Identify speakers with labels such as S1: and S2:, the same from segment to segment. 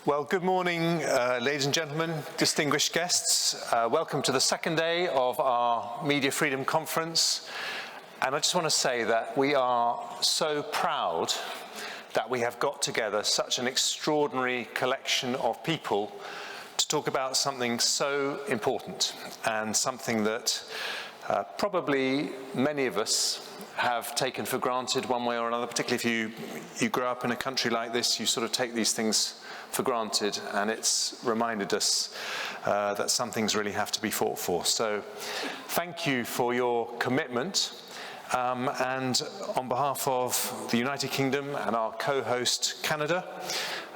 S1: Well, good morning, ladies and gentlemen, distinguished guests. Welcome to the second day of our Media Freedom Conference. And I just want to say that we are so proud that we have got together such an extraordinary collection of people to talk about something so important and something that probably many of us have taken for granted one way or another, particularly if you grow up in a country like this, you sort of take these things for granted, and it's reminded us that some things really have to be fought for. So thank you for your commitment, and on behalf of the United Kingdom and our co-host Canada,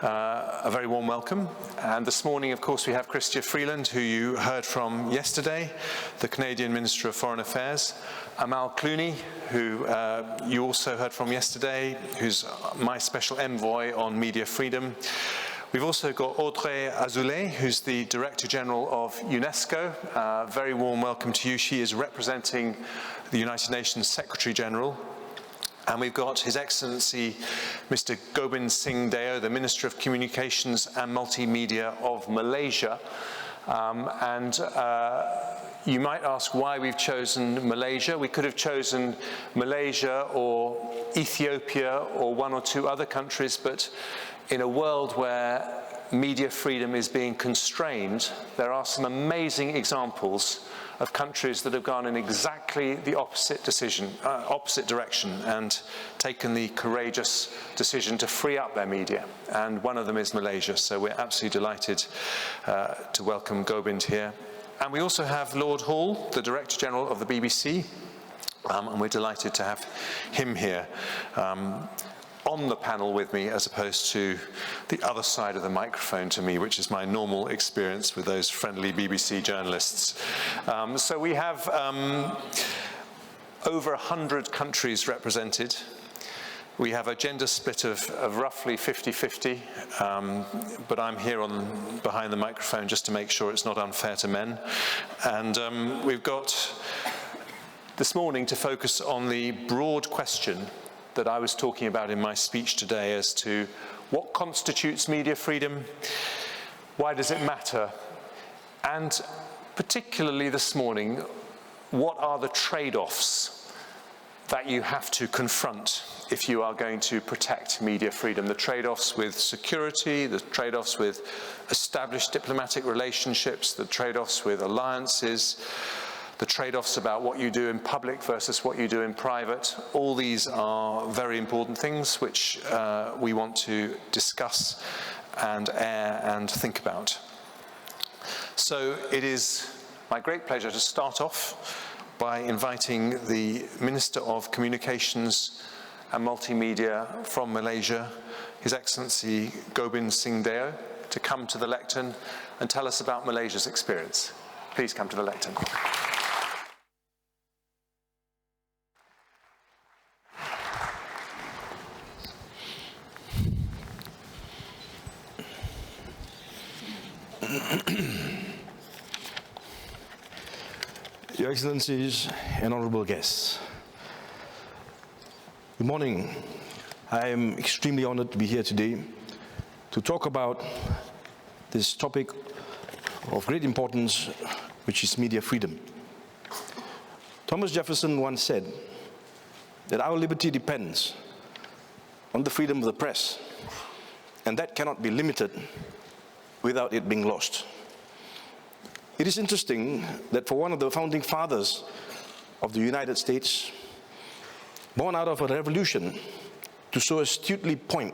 S1: a very warm welcome. And this morning, of course, we have Chrystia Freeland, who you heard from yesterday, the Canadian Minister of Foreign Affairs, Amal Clooney, who you also heard from yesterday, who's my special envoy on media freedom. We've also got Audrey Aouzley, who's the Director General of UNESCO. Very warm welcome to you. She is representing the United Nations Secretary General. And we've got His Excellency Mr. Gobind Singh, the Minister of Communications and Multimedia of Malaysia. You might ask why we've chosen Malaysia. We could have chosen Malaysia or Ethiopia or one or two other countries, but in a world where media freedom is being constrained, there are some amazing examples of countries that have gone in exactly the opposite direction and taken the courageous decision to free up their media. And one of them is Malaysia, so we're absolutely delighted to welcome Gobind here. And we also have Lord Hall, the Director General of the BBC, and we're delighted to have him here on the panel with me, as opposed to the other side of the microphone to me, which is my normal experience with those friendly BBC journalists. So we have over 100 countries represented. We have a gender split of roughly 50-50, but I'm here behind the microphone just to make sure it's not unfair to men. And we've got this morning to focus on the broad question that I was talking about in my speech today as to what constitutes media freedom, why does it matter, and particularly this morning, what are the trade-offs that you have to confront if you are going to protect media freedom, the trade-offs with security, the trade-offs with established diplomatic relationships, the trade-offs with alliances, the trade-offs about what you do in public versus what you do in private. All these are very important things which we want to discuss and air and think about. So it is my great pleasure to start off by inviting the Minister of Communications and Multimedia from Malaysia, His Excellency Gobind Singh, to come to the lectern and tell us about Malaysia's experience. Please come to the lectern.
S2: Your Excellencies and honorable guests, good morning. I am extremely honored to be here today to talk about this topic of great importance, which is media freedom. Thomas Jefferson once said that our liberty depends on the freedom of the press, and that cannot be limited without it being lost. It is interesting that for one of the founding fathers of the United States, born out of a revolution, to so astutely point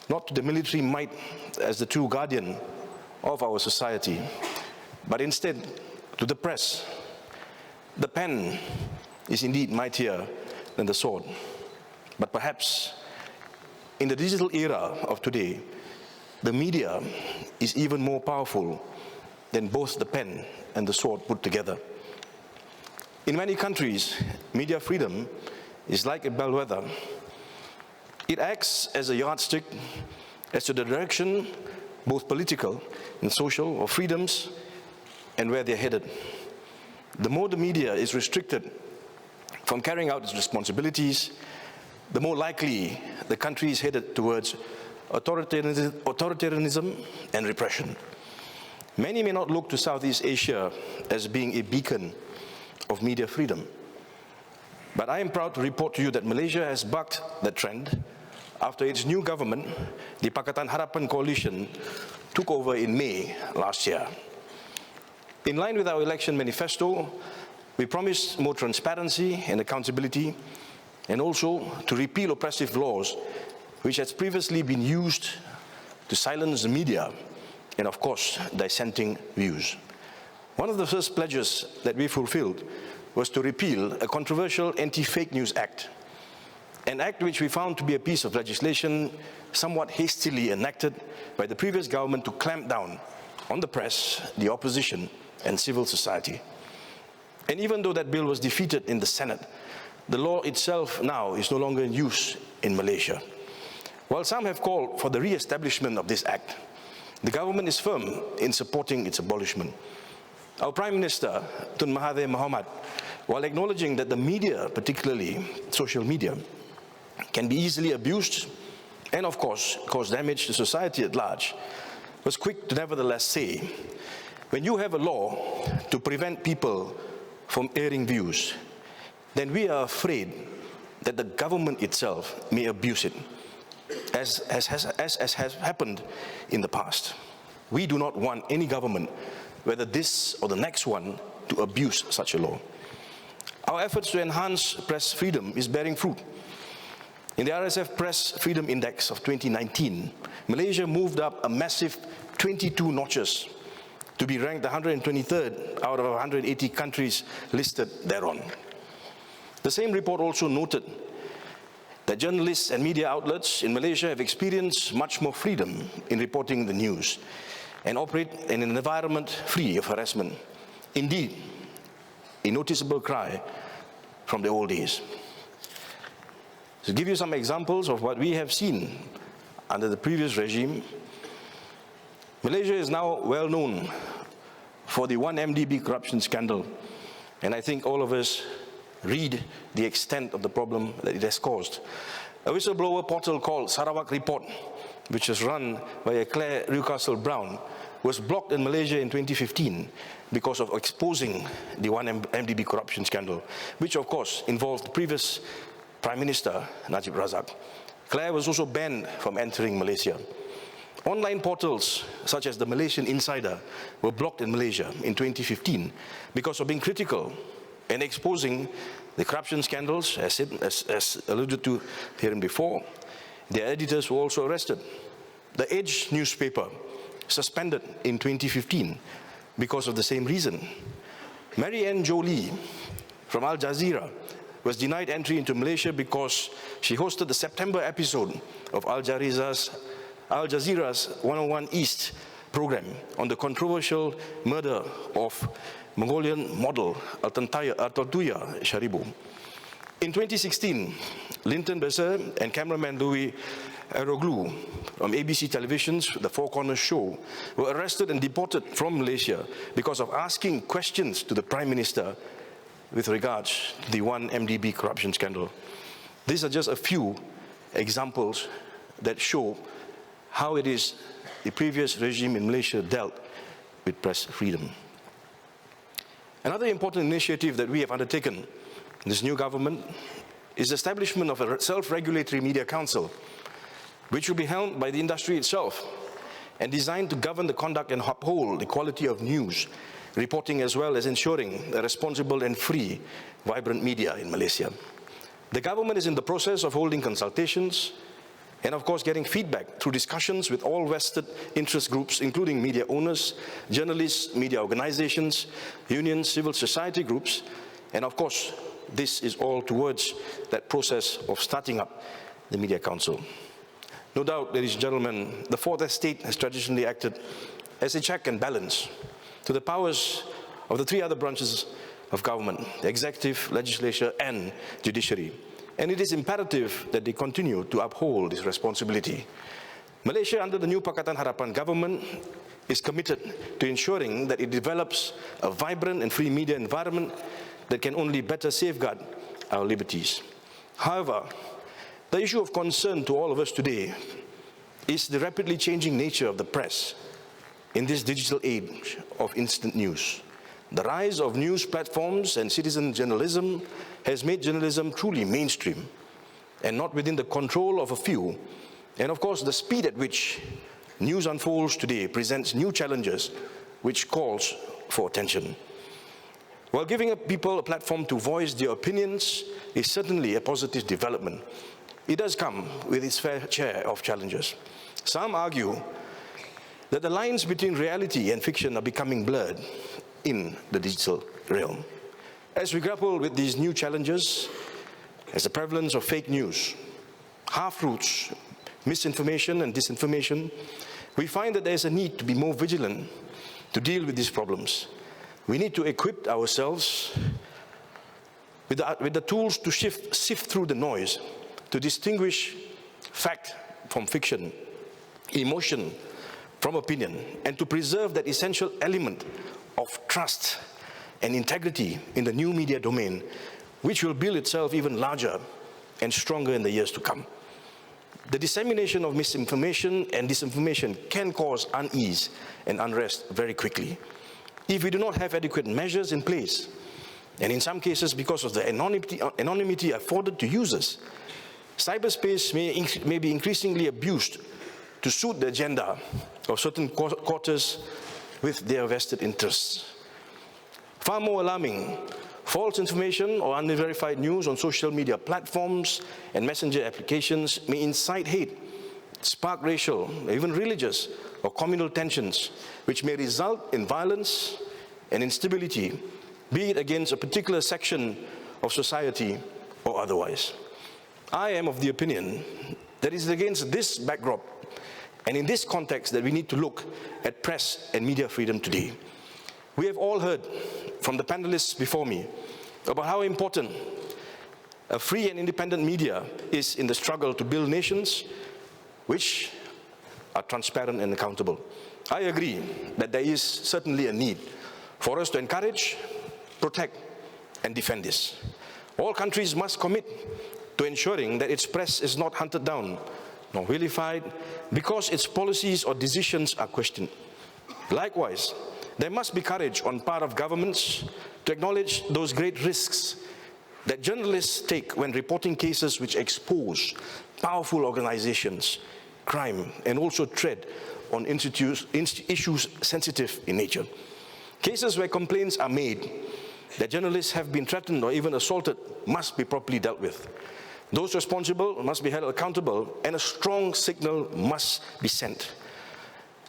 S2: not to the military might as the true guardian of our society, but instead to the press. The pen is indeed mightier than the sword, but perhaps in the digital era of today, the media is even more powerful than both the pen and the sword put together. In many countries, media freedom is like a bellwether. It acts as a yardstick as to the direction, both political and social, of freedoms and where they're headed. The more the media is restricted from carrying out its responsibilities, the more likely the country is headed towards authoritarianism, and repression. Many may not look to Southeast Asia as being a beacon of media freedom. But I am proud to report to you that Malaysia has bucked that trend after its new government, the Pakatan Harapan coalition, took over in May last year. In line with our election manifesto, we promised more transparency and accountability, and also to repeal oppressive laws which has previously been used to silence the media and, of course, dissenting views. One of the first pledges that we fulfilled was to repeal a controversial Anti-Fake News Act, an act which we found to be a piece of legislation somewhat hastily enacted by the previous government to clamp down on the press, the opposition, and civil society. And even though that bill was defeated in the Senate, the law itself now is no longer in use in Malaysia. While some have called for the re-establishment of this act, the government is firm in supporting its abolishment. Our Prime Minister, Tun Mahathir Mohamad, while acknowledging that the media, particularly social media, can be easily abused and, of course, cause damage to society at large, was quick to nevertheless say, when you have a law to prevent people from airing views, then we are afraid that the government itself may abuse it, as has happened in the past. We do not want any government, whether this or the next one, to abuse such a law. Our efforts to enhance press freedom is bearing fruit. In the RSF Press Freedom Index of 2019, Malaysia moved up a massive 22 notches to be ranked 123rd out of 180 countries listed thereon. The same report also noted that journalists and media outlets in Malaysia have experienced much more freedom in reporting the news and operate in an environment free of harassment. Indeed, a noticeable cry from the old days. To give you some examples of what we have seen under the previous regime, Malaysia is now well known for the 1MDB corruption scandal, and I think all of us read the extent of the problem that it has caused. A whistleblower portal called Sarawak Report, which was run by Claire Newcastle Brown, was blocked in Malaysia in 2015 because of exposing the 1MDB corruption scandal, which of course involved the previous Prime Minister, Najib Razak. Claire was also banned from entering Malaysia. Online portals such as the Malaysian Insider were blocked in Malaysia in 2015 because of being critical and exposing the corruption scandals, as alluded to here and before. Their editors were also arrested. The Edge newspaper suspended in 2015 because of the same reason. Mary Ann Jolie from Al Jazeera was denied entry into Malaysia because she hosted the September episode of Al Jazeera's 101 East program on the controversial murder of Mongolian model Altantuya Sharibu. In 2016, Linton Besser and cameraman Louis Aroglu from ABC Television's The Four Corners Show were arrested and deported from Malaysia because of asking questions to the Prime Minister with regards to the 1MDB corruption scandal. These are just a few examples that show how it is the previous regime in Malaysia dealt with press freedom. Another important initiative that we have undertaken in this new government is the establishment of a self-regulatory media council, which will be held by the industry itself and designed to govern the conduct and uphold the quality of news reporting, as well as ensuring a responsible and free, vibrant media in Malaysia. The government is in the process of holding consultations and, of course, getting feedback through discussions with all vested interest groups, including media owners, journalists, media organizations, unions, civil society groups, and, of course, this is all towards that process of starting up the Media Council. No doubt, ladies and gentlemen, the Fourth Estate has traditionally acted as a check and balance to the powers of the three other branches of government, the executive, legislature, and judiciary. And it is imperative that they continue to uphold this responsibility. Malaysia, under the new Pakatan Harapan government, is committed to ensuring that it develops a vibrant and free media environment that can only better safeguard our liberties. However, the issue of concern to all of us today is the rapidly changing nature of the press in this digital age of instant news. The rise of news platforms and citizen journalism has made journalism truly mainstream and not within the control of a few. And of course, the speed at which news unfolds today presents new challenges which calls for attention. While giving people a platform to voice their opinions is certainly a positive development, it does come with its fair share of challenges. Some argue that the lines between reality and fiction are becoming blurred in the digital realm. As we grapple with these new challenges, as the prevalence of fake news, half-truths, misinformation and disinformation, we find that there is a need to be more vigilant to deal with these problems. We need to equip ourselves with the tools to sift through the noise, to distinguish fact from fiction, emotion from opinion, and to preserve that essential element of trust and integrity in the new media domain, which will build itself even larger and stronger in the years to come. The dissemination of misinformation and disinformation can cause unease and unrest very quickly. If we do not have adequate measures in place, and in some cases because of the anonymity afforded to users, cyberspace may be increasingly abused to suit the agenda of certain quarters with their vested interests. Far more alarming, false information or unverified news on social media platforms and messenger applications may incite hate, spark racial, even religious or communal tensions, which may result in violence and instability, be it against a particular section of society or otherwise. I am of the opinion that it is against this backdrop and in this context that we need to look at press and media freedom today. We have all heard from the panelists before me about how important a free and independent media is in the struggle to build nations which are transparent and accountable. I agree that there is certainly a need for us to encourage, protect, and defend this. All countries must commit to ensuring that its press is not hunted down nor vilified because its policies or decisions are questioned. Likewise, there must be courage on part of governments to acknowledge those great risks that journalists take when reporting cases which expose powerful organizations, crime, and also tread on issues sensitive in nature. Cases where complaints are made that journalists have been threatened or even assaulted must be properly dealt with. Those responsible must be held accountable, and a strong signal must be sent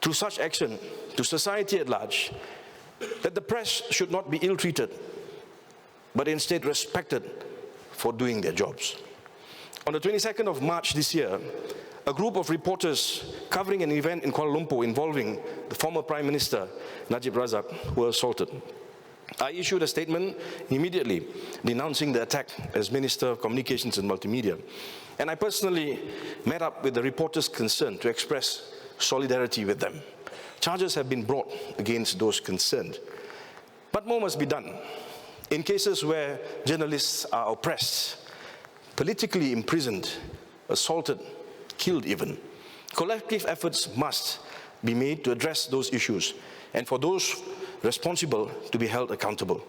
S2: through such action to society at large that the press should not be ill-treated, but instead respected for doing their jobs. On the 22nd of March this year, a group of reporters covering an event in Kuala Lumpur involving the former Prime Minister, Najib Razak, were assaulted. I issued a statement immediately denouncing the attack as Minister of Communications and Multimedia. And I personally met up with the reporters concerned to express solidarity with them. Charges have been brought against those concerned. But more must be done. In cases where journalists are oppressed, politically imprisoned, assaulted, killed even, collective efforts must be made to address those issues and for those responsible to be held accountable.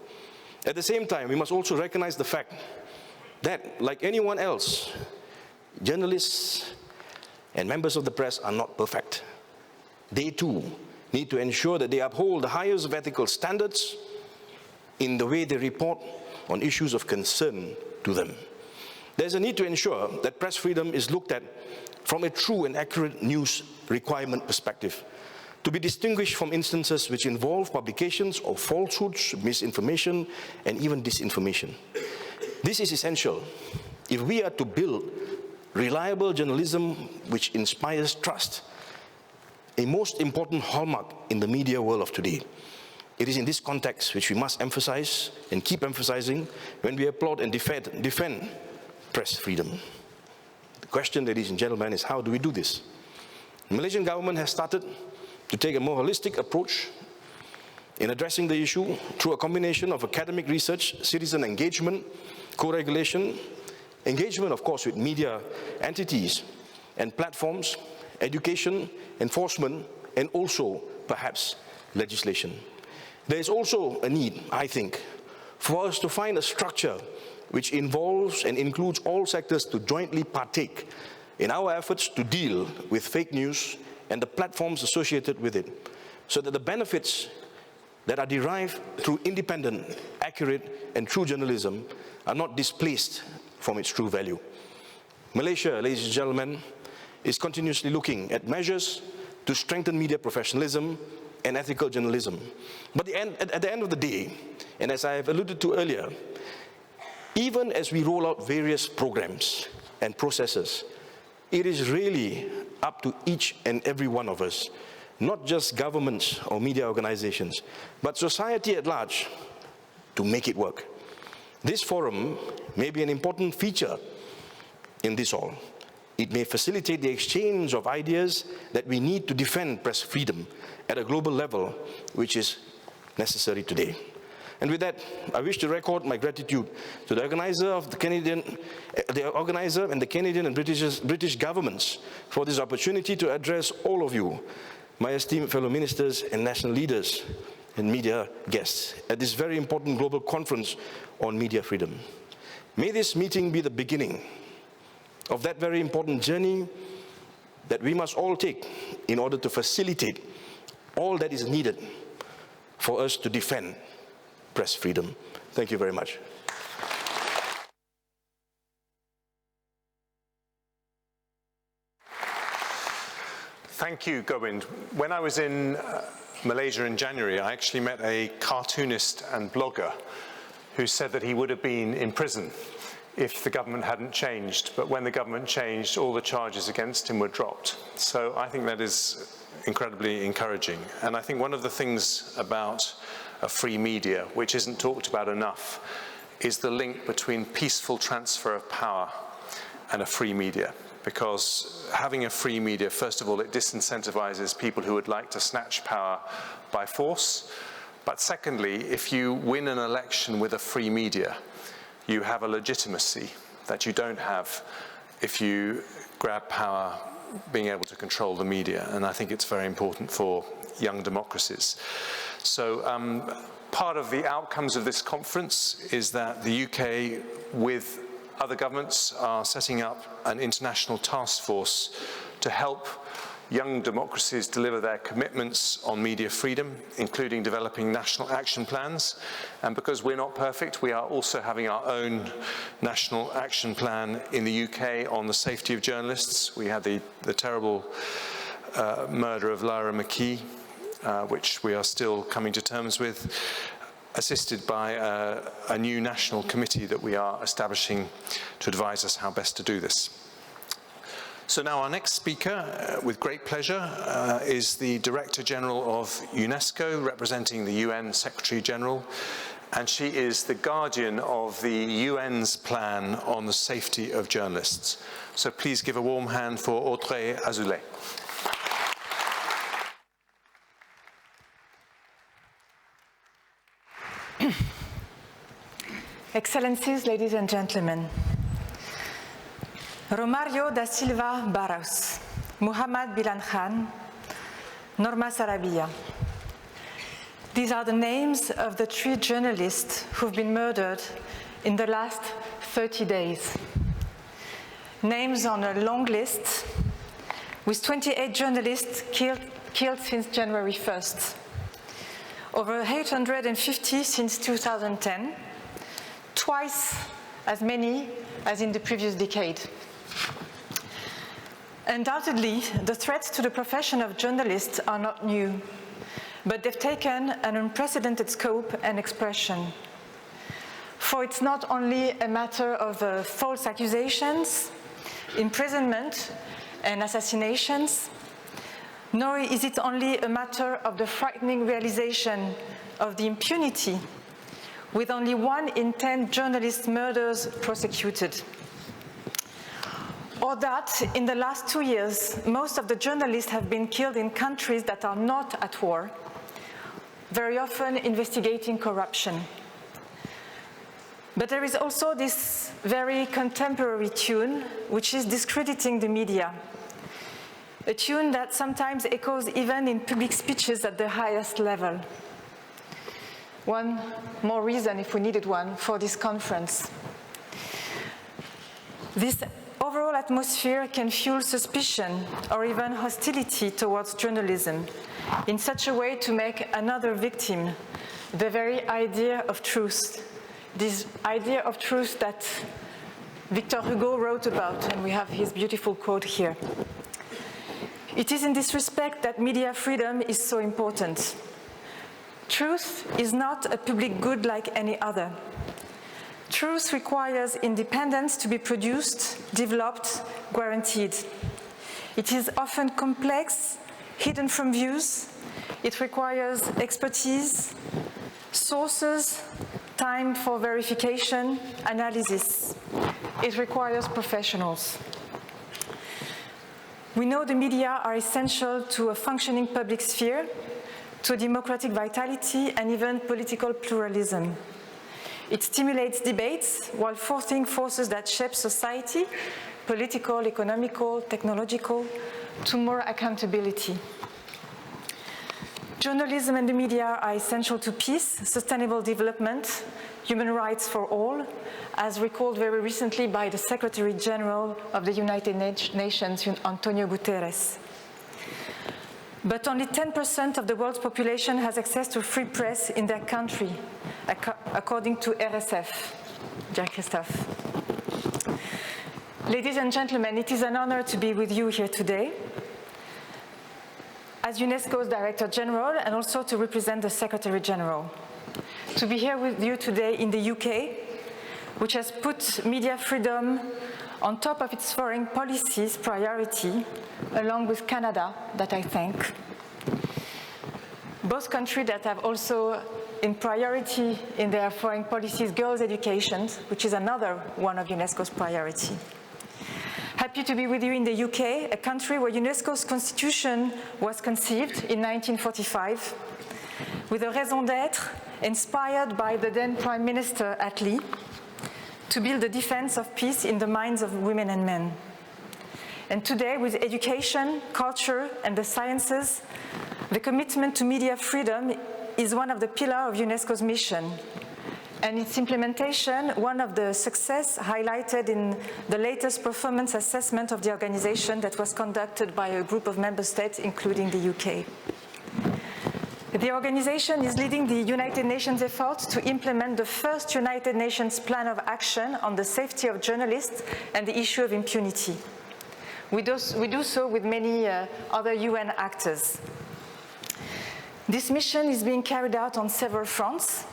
S2: At the same time, we must also recognize the fact that, like anyone else, journalists and members of the press are not perfect. They too need to ensure that they uphold the highest of ethical standards in the way they report on issues of concern to them. There's a need to ensure that press freedom is looked at from a true and accurate news requirement perspective, to be distinguished from instances which involve publications of falsehoods, misinformation, and even disinformation. This is essential if we are to build reliable journalism which inspires trust, a most important hallmark in the media world of today. It is in this context which we must emphasize and keep emphasizing when we applaud and defend press freedom. The question, ladies and gentlemen, is how do we do this? The Malaysian government has started to take a more holistic approach in addressing the issue through a combination of academic research, citizen engagement, co-regulation, engagement, of course, with media entities and platforms, education, enforcement, and also, perhaps, legislation. There is also a need, I think, for us to find a structure which involves and includes all sectors to jointly partake in our efforts to deal with fake news and the platforms associated with it, so that the benefits that are derived through independent, accurate, and true journalism are not displaced from its true value. Malaysia, ladies and gentlemen, is continuously looking at measures to strengthen media professionalism and ethical journalism. But at the end of the day, and as I have alluded to earlier, even as we roll out various programs and processes, it is really up to each and every one of us, not just governments or media organizations, but society at large, to make it work. This forum may be an important feature in this all. It may facilitate the exchange of ideas that we need to defend press freedom at a global level, which is necessary today. And with that, I wish to record my gratitude to the organizer and the Canadian and British governments for this opportunity to address all of you, my esteemed fellow ministers and national leaders and media guests at this very important global conference on media freedom. May this meeting be the beginning of that very important journey that we must all take in order to facilitate all that is needed for us to defend press freedom. Thank you very much.
S1: Thank you, Gobind. When I was in Malaysia in January, I actually met a cartoonist and blogger who said that he would have been in prison if the government hadn't changed. But when the government changed, all the charges against him were dropped. So I think that is incredibly encouraging. And I think one of the things about a free media, which isn't talked about enough, is the link between peaceful transfer of power and a free media. Because having a free media, first of all, it disincentivizes people who would like to snatch power by force. But secondly, if you win an election with a free media, you have a legitimacy that you don't have if you grab power being able to control the media. And I think it's very important for young democracies. So part of the outcomes of this conference is that the UK, with other governments, are setting up an international task force to help young democracies deliver their commitments on media freedom, including developing national action plans. And because we're not perfect, we are also having our own national action plan in the UK on the safety of journalists. We had the terrible murder of Lara McKee, which we are still coming to terms with, assisted by a new national committee that we are establishing to advise us how best to do this. So now our next speaker, with great pleasure, is the Director General of UNESCO, representing the UN Secretary General, and she is the guardian of the UN's plan on the safety of journalists. So please give a warm hand for Audrey Aouzley.
S3: Excellencies, ladies and gentlemen, Romario da Silva Barros, Muhammad Bilan Khan, Norma Sarabia. These are the names of the 3 journalists who've been murdered in the last 30 days. Names on a long list, with 28 journalists killed since January 1st. Over 850 since 2010, twice as many as in the previous decade. Undoubtedly, the threats to the profession of journalists are not new, but they've taken an unprecedented scope and expression. For it's not only a matter of false accusations, imprisonment, and assassinations, nor is it only a matter of the frightening realization of the impunity, with only 1 in 10 journalist murders prosecuted. Or that in the last 2 years, most of the journalists have been killed in countries that are not at war, very often investigating corruption. But there is also this very contemporary tune, which is discrediting the media. a tune that sometimes echoes even in public speeches at the highest level. One more reason, if we needed one, for this conference. This overall atmosphere can fuel suspicion or even hostility towards journalism in such a way to make another victim, the very idea of truth. This idea of truth that Victor Hugo wrote about, and we have his beautiful quote here. It is in this respect that media freedom is so important. Truth is not a public good like any other. Truth requires independence to be produced, developed, guaranteed. It is often complex, hidden from views. It requires expertise, sources, time for verification, analysis. It requires professionals. We know the media are essential to a functioning public sphere, to democratic vitality, and even political pluralism. It stimulates debates while forcing forces that shape society, political, economical, technological, to more accountability. Journalism and the media are essential to peace, sustainable development, human rights for all, as recalled very recently by the Secretary General of the United Nations, Antonio Guterres. But only 10% of the world's population has access to free press in their country, according to RSF. Dear Christophe. Ladies and gentlemen, it is an honor to be with you here today as UNESCO's Director General and also to represent the Secretary General. To be here with you today in the UK, which has put media freedom on top of its foreign policies priority, along with Canada, that I thank. Both countries that have also in priority in their foreign policies girls' education, which is another one of UNESCO's priority. Happy to be with you in the UK, a country where UNESCO's constitution was conceived in 1945, with a raison d'être inspired by the then Prime Minister Attlee, to build the defense of peace in the minds of women and men. And today, with education, culture, and the sciences, the commitment to media freedom is one of the pillars of UNESCO's mission, and its implementation, one of the success highlighted in the latest performance assessment of the organization that was conducted by a group of member states, including the UK. The organization is leading the United Nations effort to implement the first United Nations plan of action on the safety of journalists and the issue of impunity. We do so with many other UN actors. This mission is being carried out on several fronts.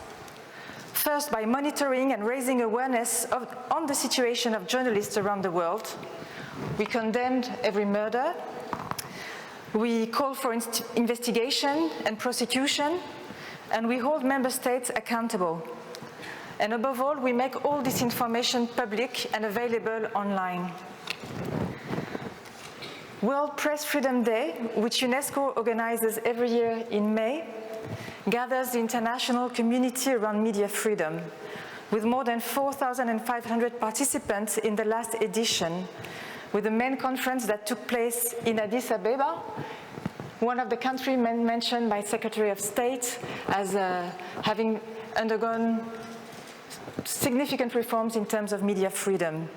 S3: First, by monitoring and raising awareness on the situation of journalists around the world. We condemned every murder. We call for investigation and prosecution, and we hold member states accountable. And above all, we make all this information public and available online. World Press Freedom Day, which UNESCO organizes every year in May, gathers the international community around media freedom, with more than 4,500 participants in the last edition, with the main conference that took place in Addis Ababa, one of the countries mentioned by Secretary of State as having undergone significant reforms in terms of media freedom.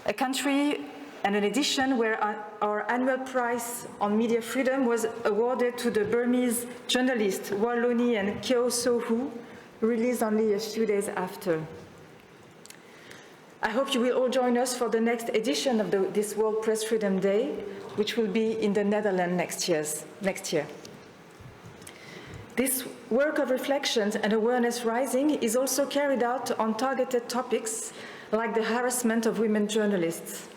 S3: A country and an edition where our annual prize on media freedom was awarded to the Burmese journalists Clooney and Keo So-Hu, released only a few days after. I hope you will all join us for the next edition of this World Press Freedom Day, which will be in the Netherlands next year. This work of reflection and awareness raising is also carried out on targeted topics like the harassment of women journalists.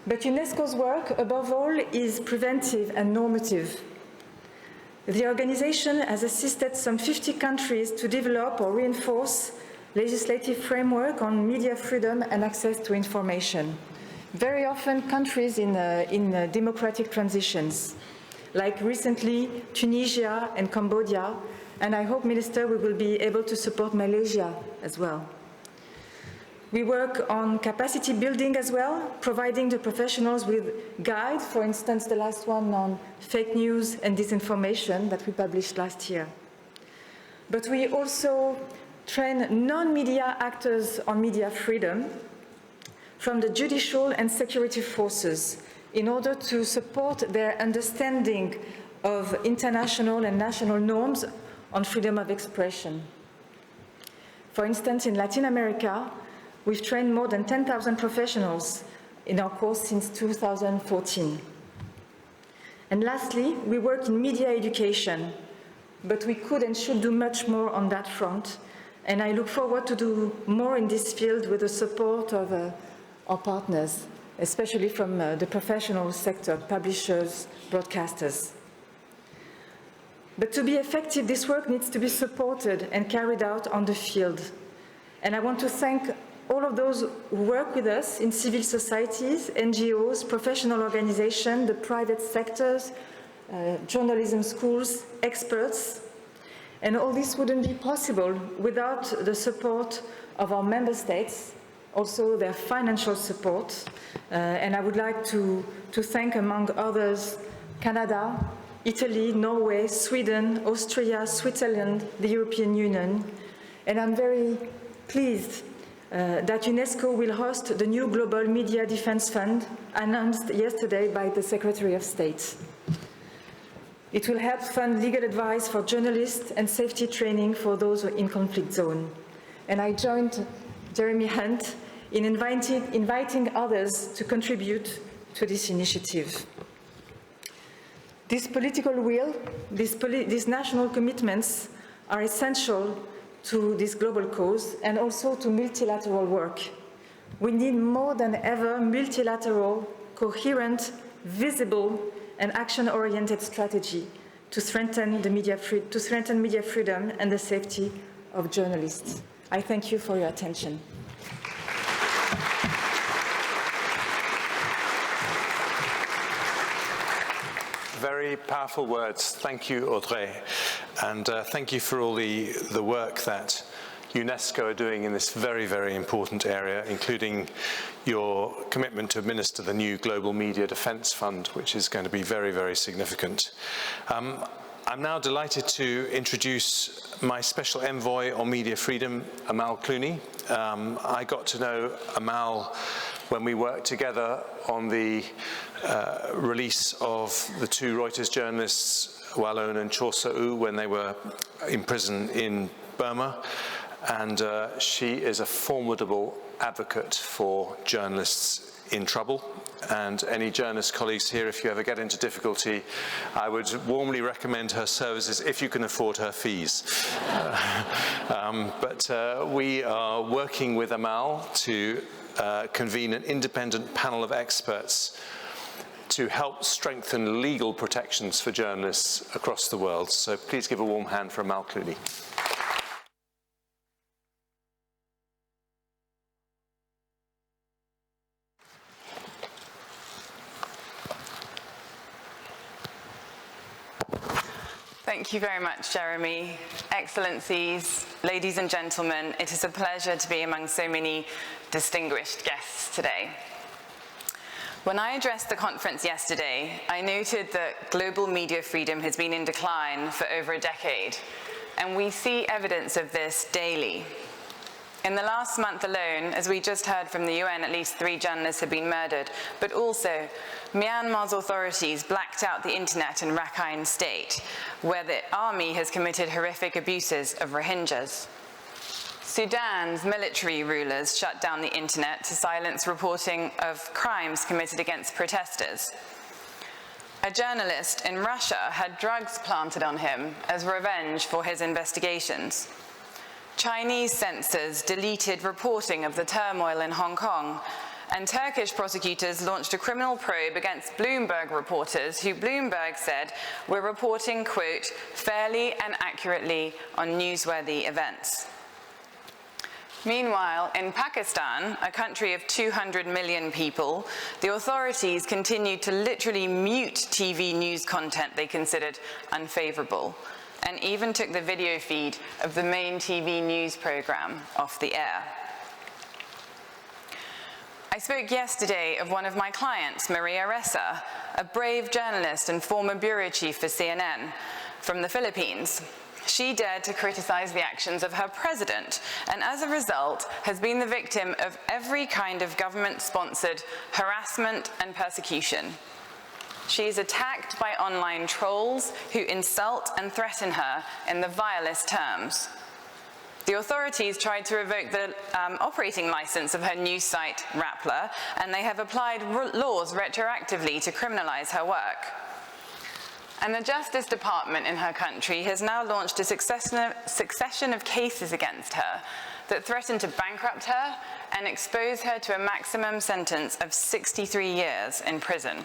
S3: But UNESCO's work, above all, is preventive and normative. The organization has assisted some 50 countries to develop or reinforce legislative framework on media freedom and access to information. Very often countries in democratic transitions, like recently Tunisia and Cambodia, and I hope, Minister, we will be able to support Malaysia as well. We work on capacity building as well, providing the professionals with guides, for instance, the last one on fake news and disinformation that we published last year. But we also train non-media actors on media freedom from the judicial and security forces in order to support their understanding of international and national norms on freedom of expression. For instance, in Latin America, we've trained more than 10,000 professionals in our course since 2014. And lastly, we work in media education, but we could and should do much more on that front. And I look forward to do more in this field with the support of our partners, especially from the professional sector, publishers, broadcasters. But to be effective, this work needs to be supported and carried out on the field. And I want to thank all of those who work with us in civil societies, NGOs, professional organizations, the private sectors, journalism schools, experts. And all this wouldn't be possible without the support of our member states, also their financial support. And I would like to thank, among others, Canada, Italy, Norway, Sweden, Austria, Switzerland, the European Union. And I'm very pleased that UNESCO will host the new Global Media Defense Fund announced yesterday by the Secretary of State. It will help fund legal advice for journalists and safety training for those in conflict zone. And I joined Jeremy Hunt in inviting others to contribute to this initiative. This political will, these national commitments are essential to this global cause and also to multilateral work. We need more than ever multilateral, coherent, visible, and action-oriented strategy to strengthen media freedom and the safety of journalists. I thank you for your attention.
S1: Very powerful words. Thank you, Audrey. And thank you for all the work that UNESCO are doing in this very, very important area, including your commitment to administer the new Global Media Defense Fund, which is going to be very, very significant. I'm now delighted to introduce my special envoy on media freedom, Amal Clooney. I got to know Amal when we worked together on the release of the two Reuters journalists, Wallon and Chaw Soo, when they were in prison in Burma. And she is a formidable advocate for journalists in trouble. And any journalist colleagues here, if you ever get into difficulty, I would warmly recommend her services if you can afford her fees. But we are working with Amal to convene an independent panel of experts to help strengthen legal protections for journalists across the world. So please give a warm hand for Amal Clooney.
S4: Thank you very much, Jeremy. Excellencies, ladies and gentlemen, it is a pleasure to be among so many distinguished guests today. When I addressed the conference yesterday, I noted that global media freedom has been in decline for over a decade, and we see evidence of this daily. In the last month alone, as we just heard from the UN, at least 3 journalists have been murdered, but also Myanmar's authorities blacked out the internet in Rakhine State, where the army has committed horrific abuses of Rohingyas. Sudan's military rulers shut down the internet to silence reporting of crimes committed against protesters. A journalist in Russia had drugs planted on him as revenge for his investigations. Chinese censors deleted reporting of the turmoil in Hong Kong, and Turkish prosecutors launched a criminal probe against Bloomberg reporters who Bloomberg said were reporting, quote, fairly and accurately on newsworthy events. Meanwhile, in Pakistan, a country of 200 million people, the authorities continued to literally mute TV news content they considered unfavorable, and even took the video feed of the main TV news program off the air. I spoke yesterday of one of my clients, Maria Ressa, a brave journalist and former bureau chief for CNN from the Philippines. She dared to criticize the actions of her president, and as a result has been the victim of every kind of government-sponsored harassment and persecution. She is attacked by online trolls who insult and threaten her in the vilest terms. The authorities tried to revoke the operating license of her news site, Rappler, and they have applied laws retroactively to criminalize her work. And the Justice Department in her country has now launched a succession of cases against her that threaten to bankrupt her and expose her to a maximum sentence of 63 years in prison.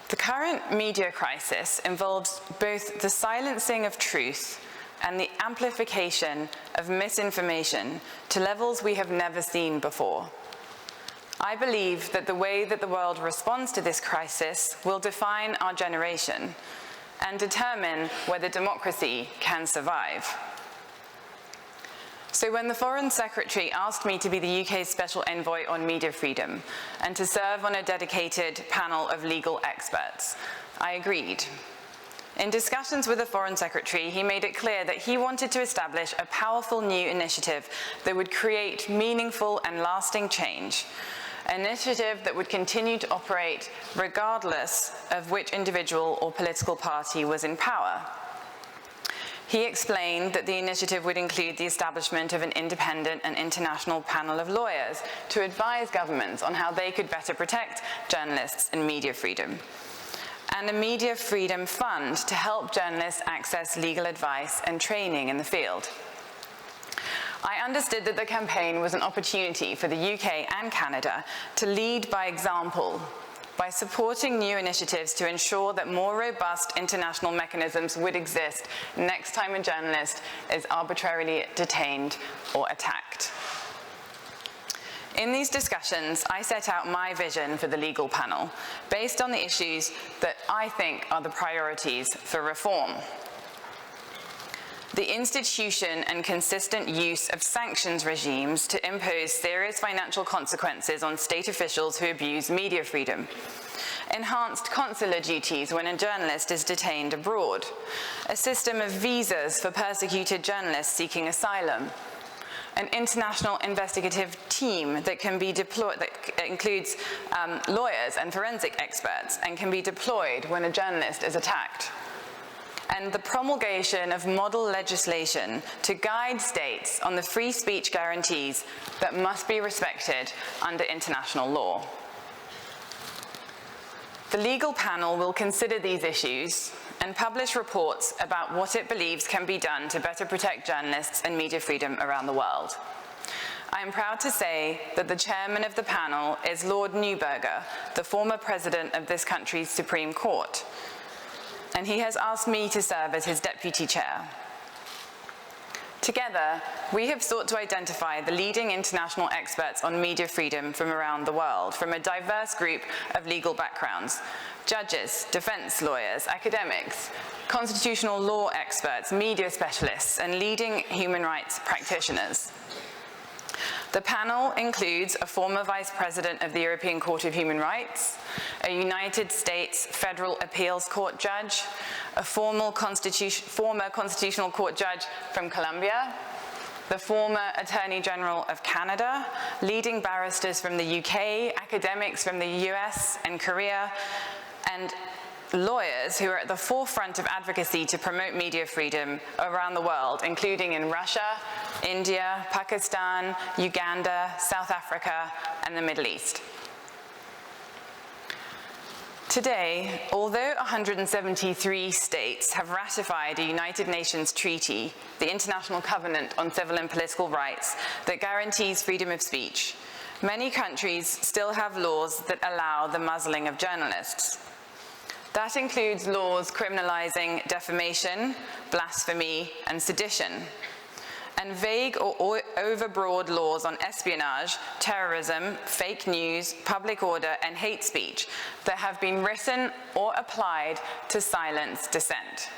S4: The current media crisis involves both the silencing of truth and the amplification of misinformation to levels we have never seen before. I believe that the way that the world responds to this crisis will define our generation and determine whether democracy can survive. So when the Foreign Secretary asked me to be the UK's Special Envoy on media freedom and to serve on a dedicated panel of legal experts, I agreed. In discussions with the Foreign Secretary, he made it clear that he wanted to establish a powerful new initiative that would create meaningful and lasting change, an initiative that would continue to operate regardless of which individual or political party was in power. He explained that the initiative would include the establishment of an independent and international panel of lawyers to advise governments on how they could better protect journalists and media freedom, and a media freedom fund to help journalists access legal advice and training in the field. I understood that the campaign was an opportunity for the UK and Canada to lead by example by supporting new initiatives to ensure that more robust international mechanisms would exist next time a journalist is arbitrarily detained or attacked. In these discussions, I set out my vision for the legal panel based on the issues that I think are the priorities for reform. The institution and consistent use of sanctions regimes to impose serious financial consequences on state officials who abuse media freedom. Enhanced consular duties when a journalist is detained abroad. A system of visas for persecuted journalists seeking asylum. An international investigative team that can be deployed, that includes lawyers and forensic experts and can be deployed when a journalist is attacked. And the promulgation of model legislation to guide states on the free speech guarantees that must be respected under international law. The legal panel will consider these issues and publish reports about what it believes can be done to better protect journalists and media freedom around the world. I am proud to say that the chairman of the panel is Lord Neuberger, the former president of this country's Supreme Court, and he has asked me to serve as his deputy chair. Together, we have sought to identify the leading international experts on media freedom from around the world, from a diverse group of legal backgrounds: judges, defense lawyers, academics, constitutional law experts, media specialists, and leading human rights practitioners. The panel includes a former Vice President of the European Court of Human Rights, a United States Federal Appeals Court judge, a former Constitutional Court judge from Colombia, the former Attorney General of Canada, leading barristers from the UK, academics from the US and Korea, and lawyers who are at the forefront of advocacy to promote media freedom around the world, including in Russia, India, Pakistan, Uganda, South Africa, and the Middle East. Today, although 173 states have ratified a United Nations treaty, the International Covenant on Civil and Political Rights, that guarantees freedom of speech, many countries still have laws that allow the muzzling of journalists. That includes laws criminalizing defamation, blasphemy, and sedition, and vague or overbroad laws on espionage, terrorism, fake news, public order, and hate speech that have been written or applied to silence dissent.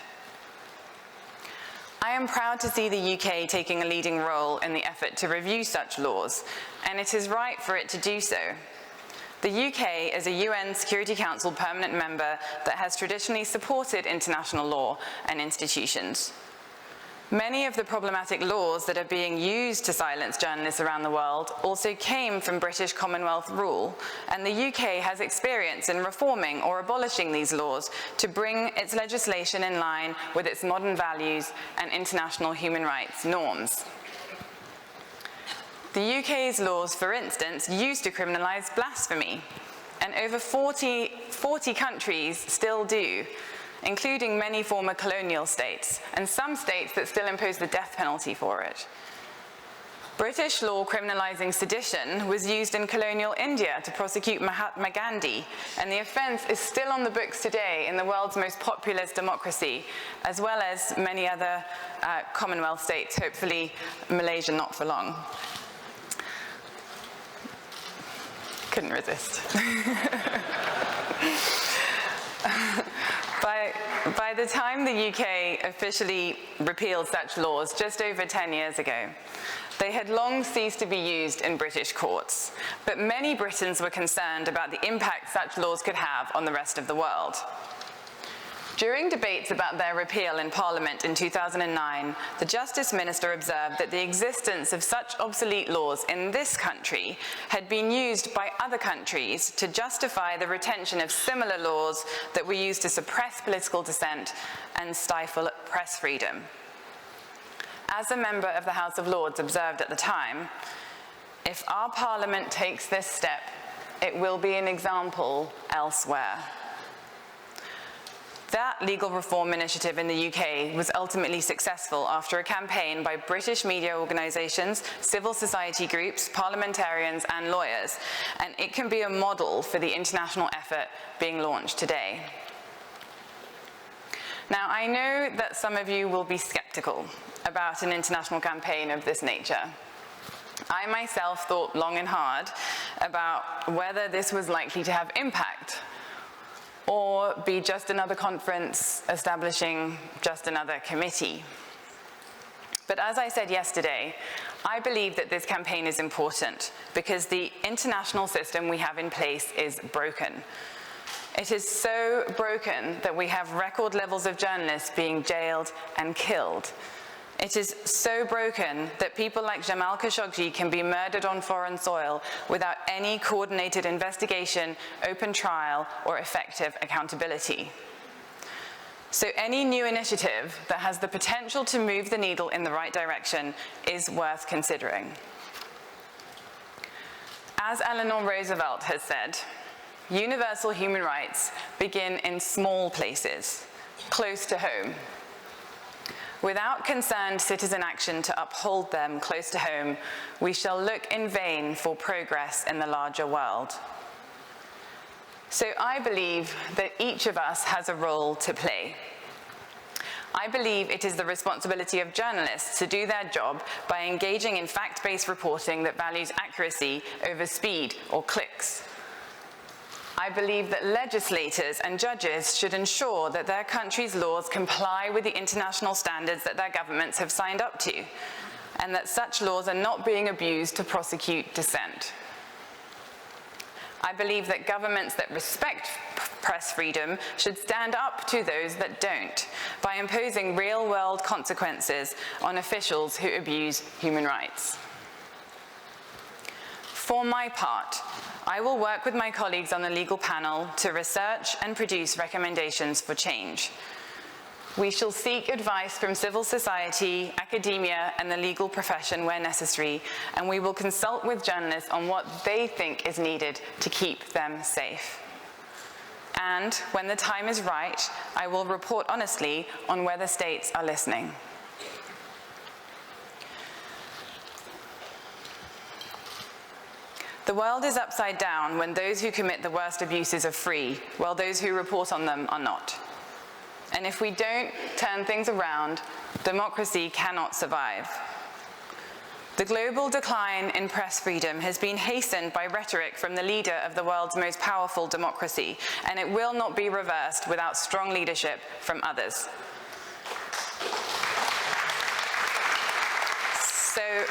S4: I am proud to see the UK taking a leading role in the effort to review such laws, and it is right for it to do so. The UK is a UN Security Council permanent member that has traditionally supported international law and institutions. Many of the problematic laws that are being used to silence journalists around the world also came from British Commonwealth rule, and the UK has experience in reforming or abolishing these laws to bring its legislation in line with its modern values and international human rights norms. The UK's laws, for instance, used to criminalise blasphemy, and over 40 countries still do, including many former colonial states, and some states that still impose the death penalty for it. British law criminalising sedition was used in colonial India to prosecute Mahatma Gandhi, and the offence is still on the books today in the world's most populous democracy, as well as many other Commonwealth states, hopefully Malaysia not for long. Couldn't resist. By the time the UK officially repealed such laws just over 10 years ago, they had long ceased to be used in British courts, but many Britons were concerned about the impact such laws could have on the rest of the world. During debates about their repeal in Parliament in 2009, the Justice Minister observed that the existence of such obsolete laws in this country had been used by other countries to justify the retention of similar laws that were used to suppress political dissent and stifle press freedom. As a member of the House of Lords observed at the time, if our Parliament takes this step, it will be an example elsewhere. That legal reform initiative in the UK was ultimately successful after a campaign by British media organisations, civil society groups, parliamentarians and lawyers, and it can be a model for the international effort being launched today. Now, I know that some of you will be sceptical about an international campaign of this nature. I myself thought long and hard about whether this was likely to have impact, or be just another conference establishing just another committee. But as I said yesterday, I believe that this campaign is important because the international system we have in place is broken. It is so broken that we have record levels of journalists being jailed and killed. It is so broken that people like Jamal Khashoggi can be murdered on foreign soil without any coordinated investigation, open trial, or effective accountability. So any new initiative that has the potential to move the needle in the right direction is worth considering. As Eleanor Roosevelt has said, universal human rights begin in small places, close to home. Without concerned citizen action to uphold them close to home, we shall look in vain for progress in the larger world. So I believe that each of us has a role to play. I believe it is the responsibility of journalists to do their job by engaging in fact-based reporting that values accuracy over speed or clicks. I believe that legislators and judges should ensure that their country's laws comply with the international standards that their governments have signed up to, and that such laws are not being abused to prosecute dissent. I believe that governments that respect press freedom should stand up to those that don't, by imposing real-world consequences on officials who abuse human rights. For my part, I will work with my colleagues on the legal panel to research and produce recommendations for change. We shall seek advice from civil society, academia, and the legal profession where necessary, and we will consult with journalists on what they think is needed to keep them safe. And when the time is right, I will report honestly on whether states are listening. The world is upside down when those who commit the worst abuses are free, while those who report on them are not. And if we don't turn things around, democracy cannot survive. The global decline in press freedom has been hastened by rhetoric from the leader of the world's most powerful democracy, and it will not be reversed without strong leadership from others. So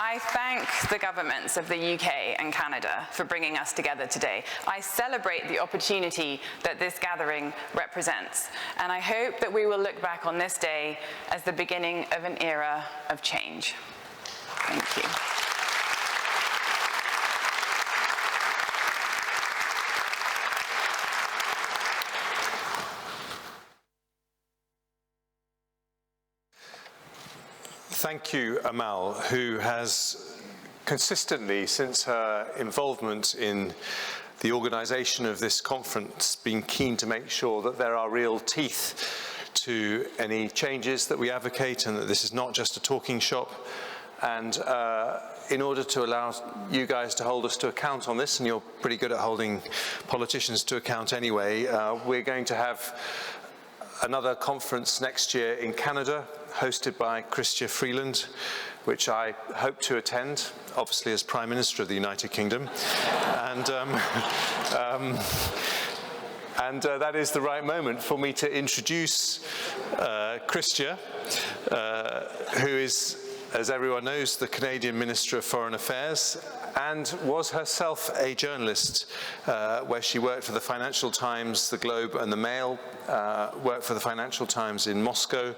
S4: I thank the governments of the UK and Canada for bringing us together today. I celebrate the opportunity that this gathering represents, and I hope that we will look back on this day as the beginning of an era of change. Thank you.
S1: Thank you, Amal, who has consistently, since her involvement in the organisation of this conference, been keen to make sure that there are real teeth to any changes that we advocate and that this is not just a talking shop. And in order to allow you guys to hold us to account on this, and you're pretty good at holding politicians to account anyway, we're going to have another conference next year in Canada, hosted by Chrystia Freeland, which I hope to attend, obviously as Prime Minister of the United Kingdom. And that is the right moment for me to introduce Chrystia, who is, as everyone knows, the Canadian Minister of Foreign Affairs, and was herself a journalist, where she worked for the Financial Times, the Globe and the Mail, worked for the Financial Times in Moscow.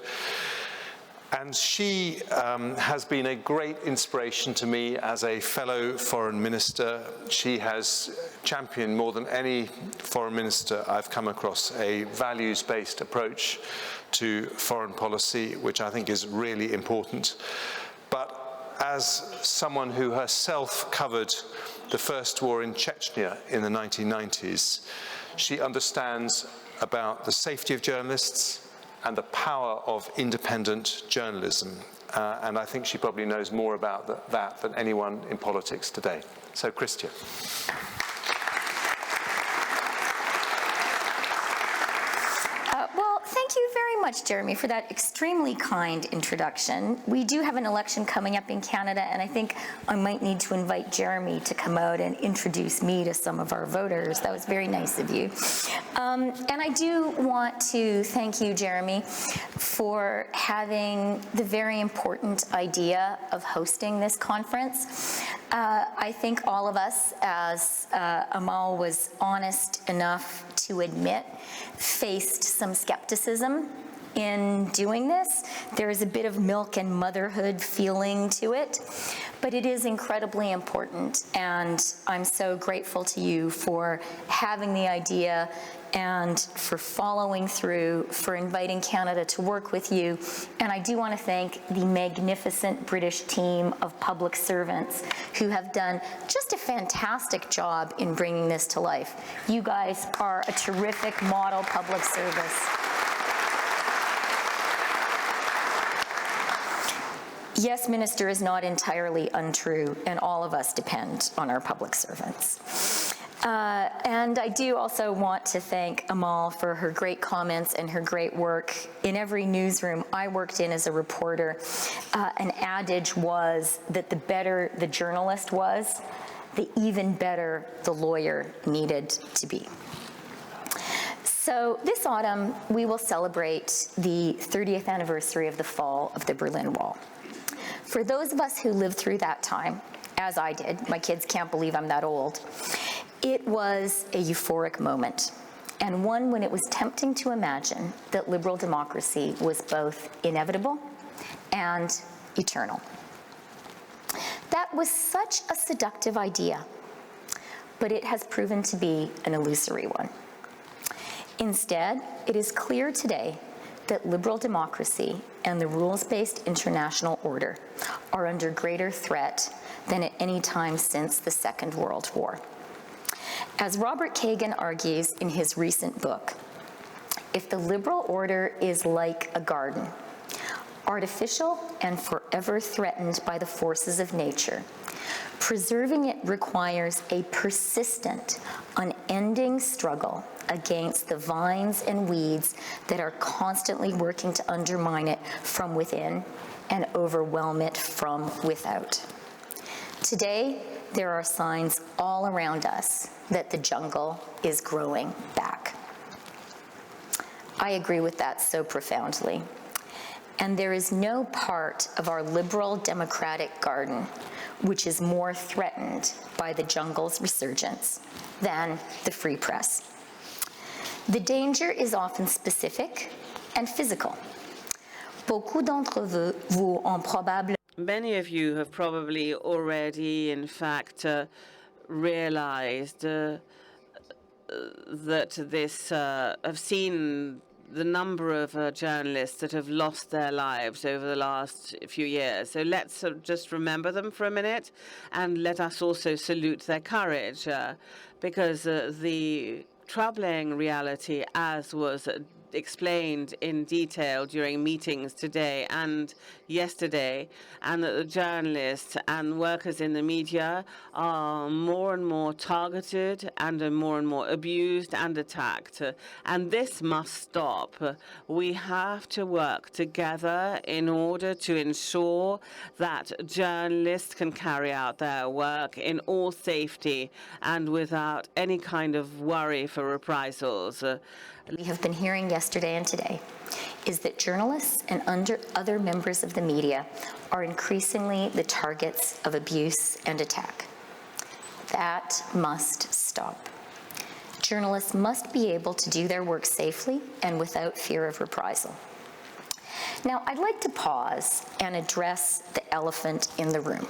S1: And she has been a great inspiration to me as a fellow foreign minister. She has championed more than any foreign minister I've come across a values-based approach to foreign policy, which I think is really important. But as someone who herself covered the first war in Chechnya in the 1990s, she understands about the safety of journalists and the power of independent journalism. And I think she probably knows more about that than anyone in politics today. So, Chrystia.
S5: Well, thank you very much, Jeremy, for that extremely kind introduction. We do have an election coming up in Canada, and I think I might need to invite Jeremy to come out and introduce me to some of our voters. That was very nice of you. And I do want to thank you, Jeremy, for having the very important idea of hosting this conference. I think all of us, as Amal was honest enough to admit, faced some skepticism in doing this. There is a bit of milk and motherhood feeling to it, but it is incredibly important, and I'm so grateful to you for having the idea and for following through, for inviting Canada to work with you. And I do want to thank the magnificent British team of public servants who have done just a fantastic job in bringing this to life. You guys are a terrific model public service. Yes, Minister is not entirely untrue, and all of us depend on our public servants. And I do also want to thank Amal for her great comments and her great work. In every newsroom I worked in as a reporter, an adage was that the better the journalist was, the even better the lawyer needed to be. So this autumn, we will celebrate the 30th anniversary of the fall of the Berlin Wall. For those of us who lived through that time, as I did, my kids can't believe I'm that old, it was a euphoric moment, and one when it was tempting to imagine that liberal democracy was both inevitable and eternal. That was such a seductive idea, but it has proven to be an illusory one. Instead, it is clear today that liberal democracy and the rules-based international order are under greater threat than at any time since the Second World War. As Robert Kagan argues in his recent book, if the liberal order is like a garden, artificial and forever threatened by the forces of nature, preserving it requires a persistent, unending struggle against the vines and weeds that are constantly working to undermine it from within and overwhelm it from without. Today, there are signs all around us that the jungle is growing back. I agree with that so profoundly. and there is no part of our liberal democratic garden which is more threatened by the jungle's resurgence than the free press. The danger is often specific and physical. Beaucoup d'entre vous ont probablement
S6: Many of you have probably already, in fact, realized that this, have seen the number of journalists that have lost their lives over the last few years. So let's just remember them for a minute, and let us also salute their courage, because the troubling reality, as was explained in detail during meetings today and yesterday, and that the journalists and workers in the media are more and more targeted and are more and more abused and attacked. And this must stop. We have to work together in order to ensure that journalists can carry out their work in all safety and without any kind of worry for reprisals.
S5: We have been hearing yesterday and today is that journalists and other members of the media are increasingly the targets of abuse and attack. That must stop. Journalists must be able to do their work safely and without fear of reprisal. Now, I'd like to pause and address the elephant in the room.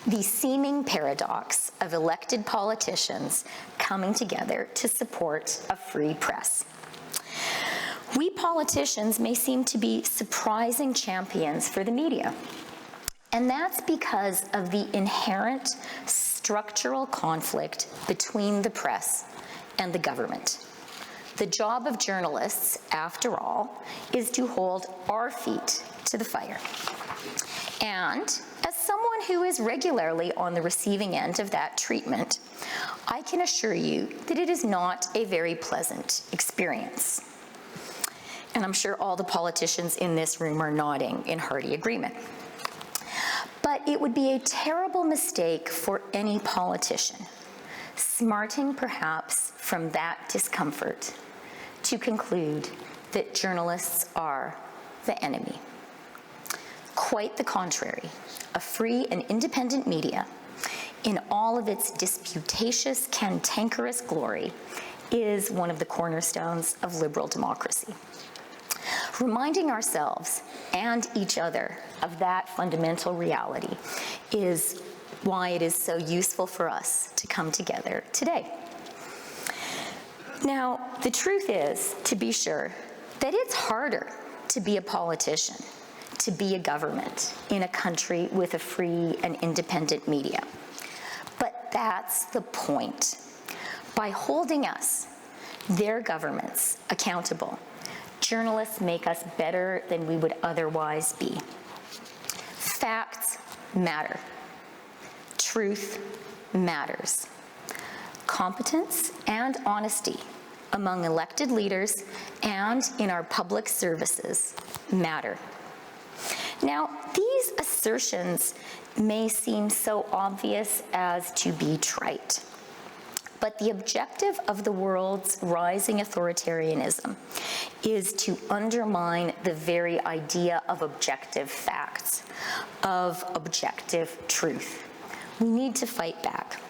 S5: The seeming paradox of elected politicians coming together to support a free press. We politicians may seem to be surprising champions for the media, and that's because of the inherent structural conflict between the press and the government. The job of journalists, after all, is to hold our feet to the fire. And as someone who is regularly on the receiving end of that treatment, I can assure you that it is not a very pleasant experience. And I'm sure all the politicians in this room are nodding in hearty agreement. But it would be a terrible mistake for any politician, smarting perhaps from that discomfort, to conclude that journalists are the enemy. Quite the contrary. A free and independent media, in all of its disputatious, cantankerous glory, is one of the cornerstones of liberal democracy. Reminding ourselves and each other of that fundamental reality is why it is so useful for us to come together today. Now, the truth is, to be sure, that it's harder to be a politician, to be a government in a country with a free and independent media. But that's the point. By holding us, their governments, accountable, journalists make us better than we would otherwise be. Facts matter. Truth matters. Competence and honesty among elected leaders and in our public services matter. Now, these assertions may seem so obvious as to be trite, but the objective of the world's rising authoritarianism is to undermine the very idea of objective facts, of objective truth. We need to fight back.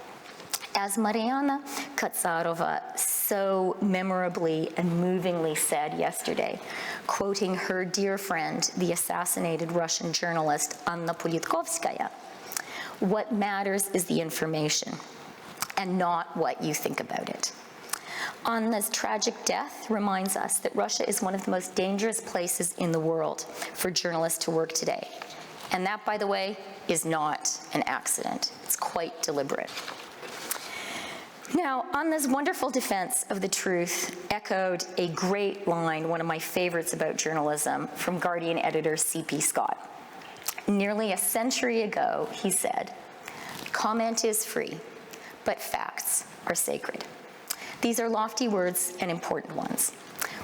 S5: As Mariana Katsarova so memorably and movingly said yesterday, quoting her dear friend, the assassinated Russian journalist Anna Politkovskaya, what matters is the information and not what you think about it. Anna's tragic death reminds us that Russia is one of the most dangerous places in the world for journalists to work today. And that, by the way, is not an accident. It's quite deliberate. Now, Anna's wonderful defense of the truth echoed a great line, one of my favorites about journalism, from Guardian editor C.P. Scott. Nearly a century ago, he said, "Comment is free, but facts are sacred." These are lofty words and important ones.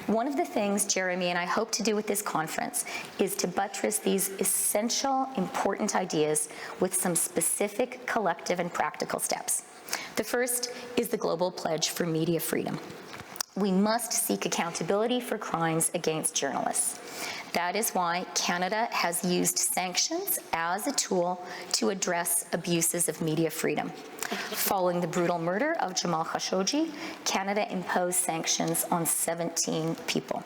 S5: One of the things Jeremy and I hope to do with this conference is to buttress these essential, important ideas with some specific collective and practical steps. The first is the Global Pledge for Media Freedom. We must seek accountability for crimes against journalists. That is why Canada has used sanctions as a tool to address abuses of media freedom. Following the brutal murder of Jamal Khashoggi, Canada imposed sanctions on 17 people.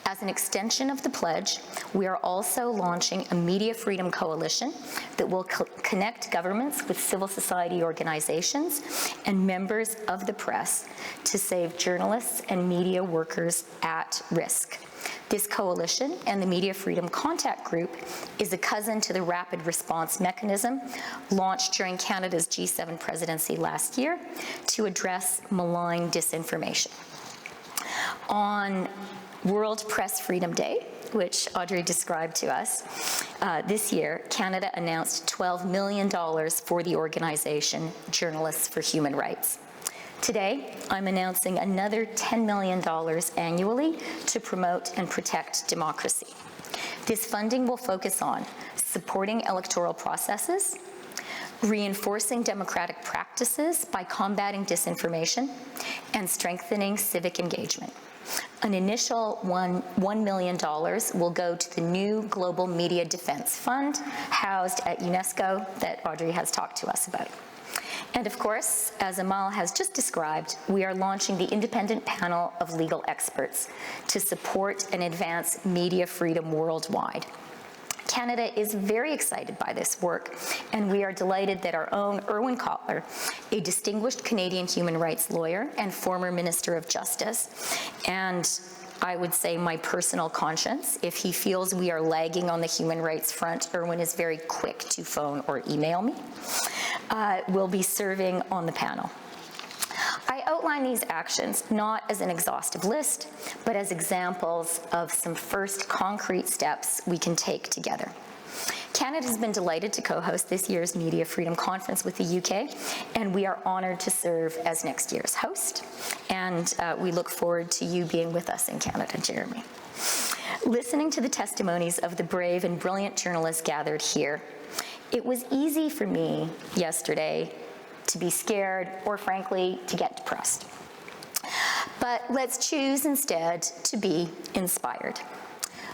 S5: As an extension of the pledge, we are also launching a media freedom coalition that will connect governments with civil society organizations and members of the press to save journalists and media workers at risk. This coalition and the Media Freedom Contact Group is a cousin to the Rapid Response Mechanism launched during Canada's G7 presidency last year to address malign disinformation. On World Press Freedom Day, which Audrey described to us, this year, Canada announced $12 million for the organization Journalists for Human Rights. Today, I'm announcing another $10 million annually to promote and protect democracy. This funding will focus on supporting electoral processes, reinforcing democratic practices by combating disinformation, and strengthening civic engagement. An initial $1 million will go to the new Global Media Defense Fund housed at UNESCO that Audrey has talked to us about. And of course, as Amal has just described, we are launching the independent panel of legal experts to support and advance media freedom worldwide. Canada is very excited by this work, and we are delighted that our own Irwin Cotler, a distinguished Canadian human rights lawyer and former Minister of Justice, and I would say my personal conscience, if he feels we are lagging on the human rights front, Irwin is very quick to phone or email me, will be serving on the panel. I outline these actions not as an exhaustive list, but as examples of some first concrete steps we can take together. Canada has been delighted to co-host this year's Media Freedom Conference with the UK, and we are honored to serve as next year's host. And we look forward to you being with us in Canada, Jeremy. Listening to the testimonies of the brave and brilliant journalists gathered here, it was easy for me yesterday to be scared or, frankly, to get depressed. But let's choose instead to be inspired.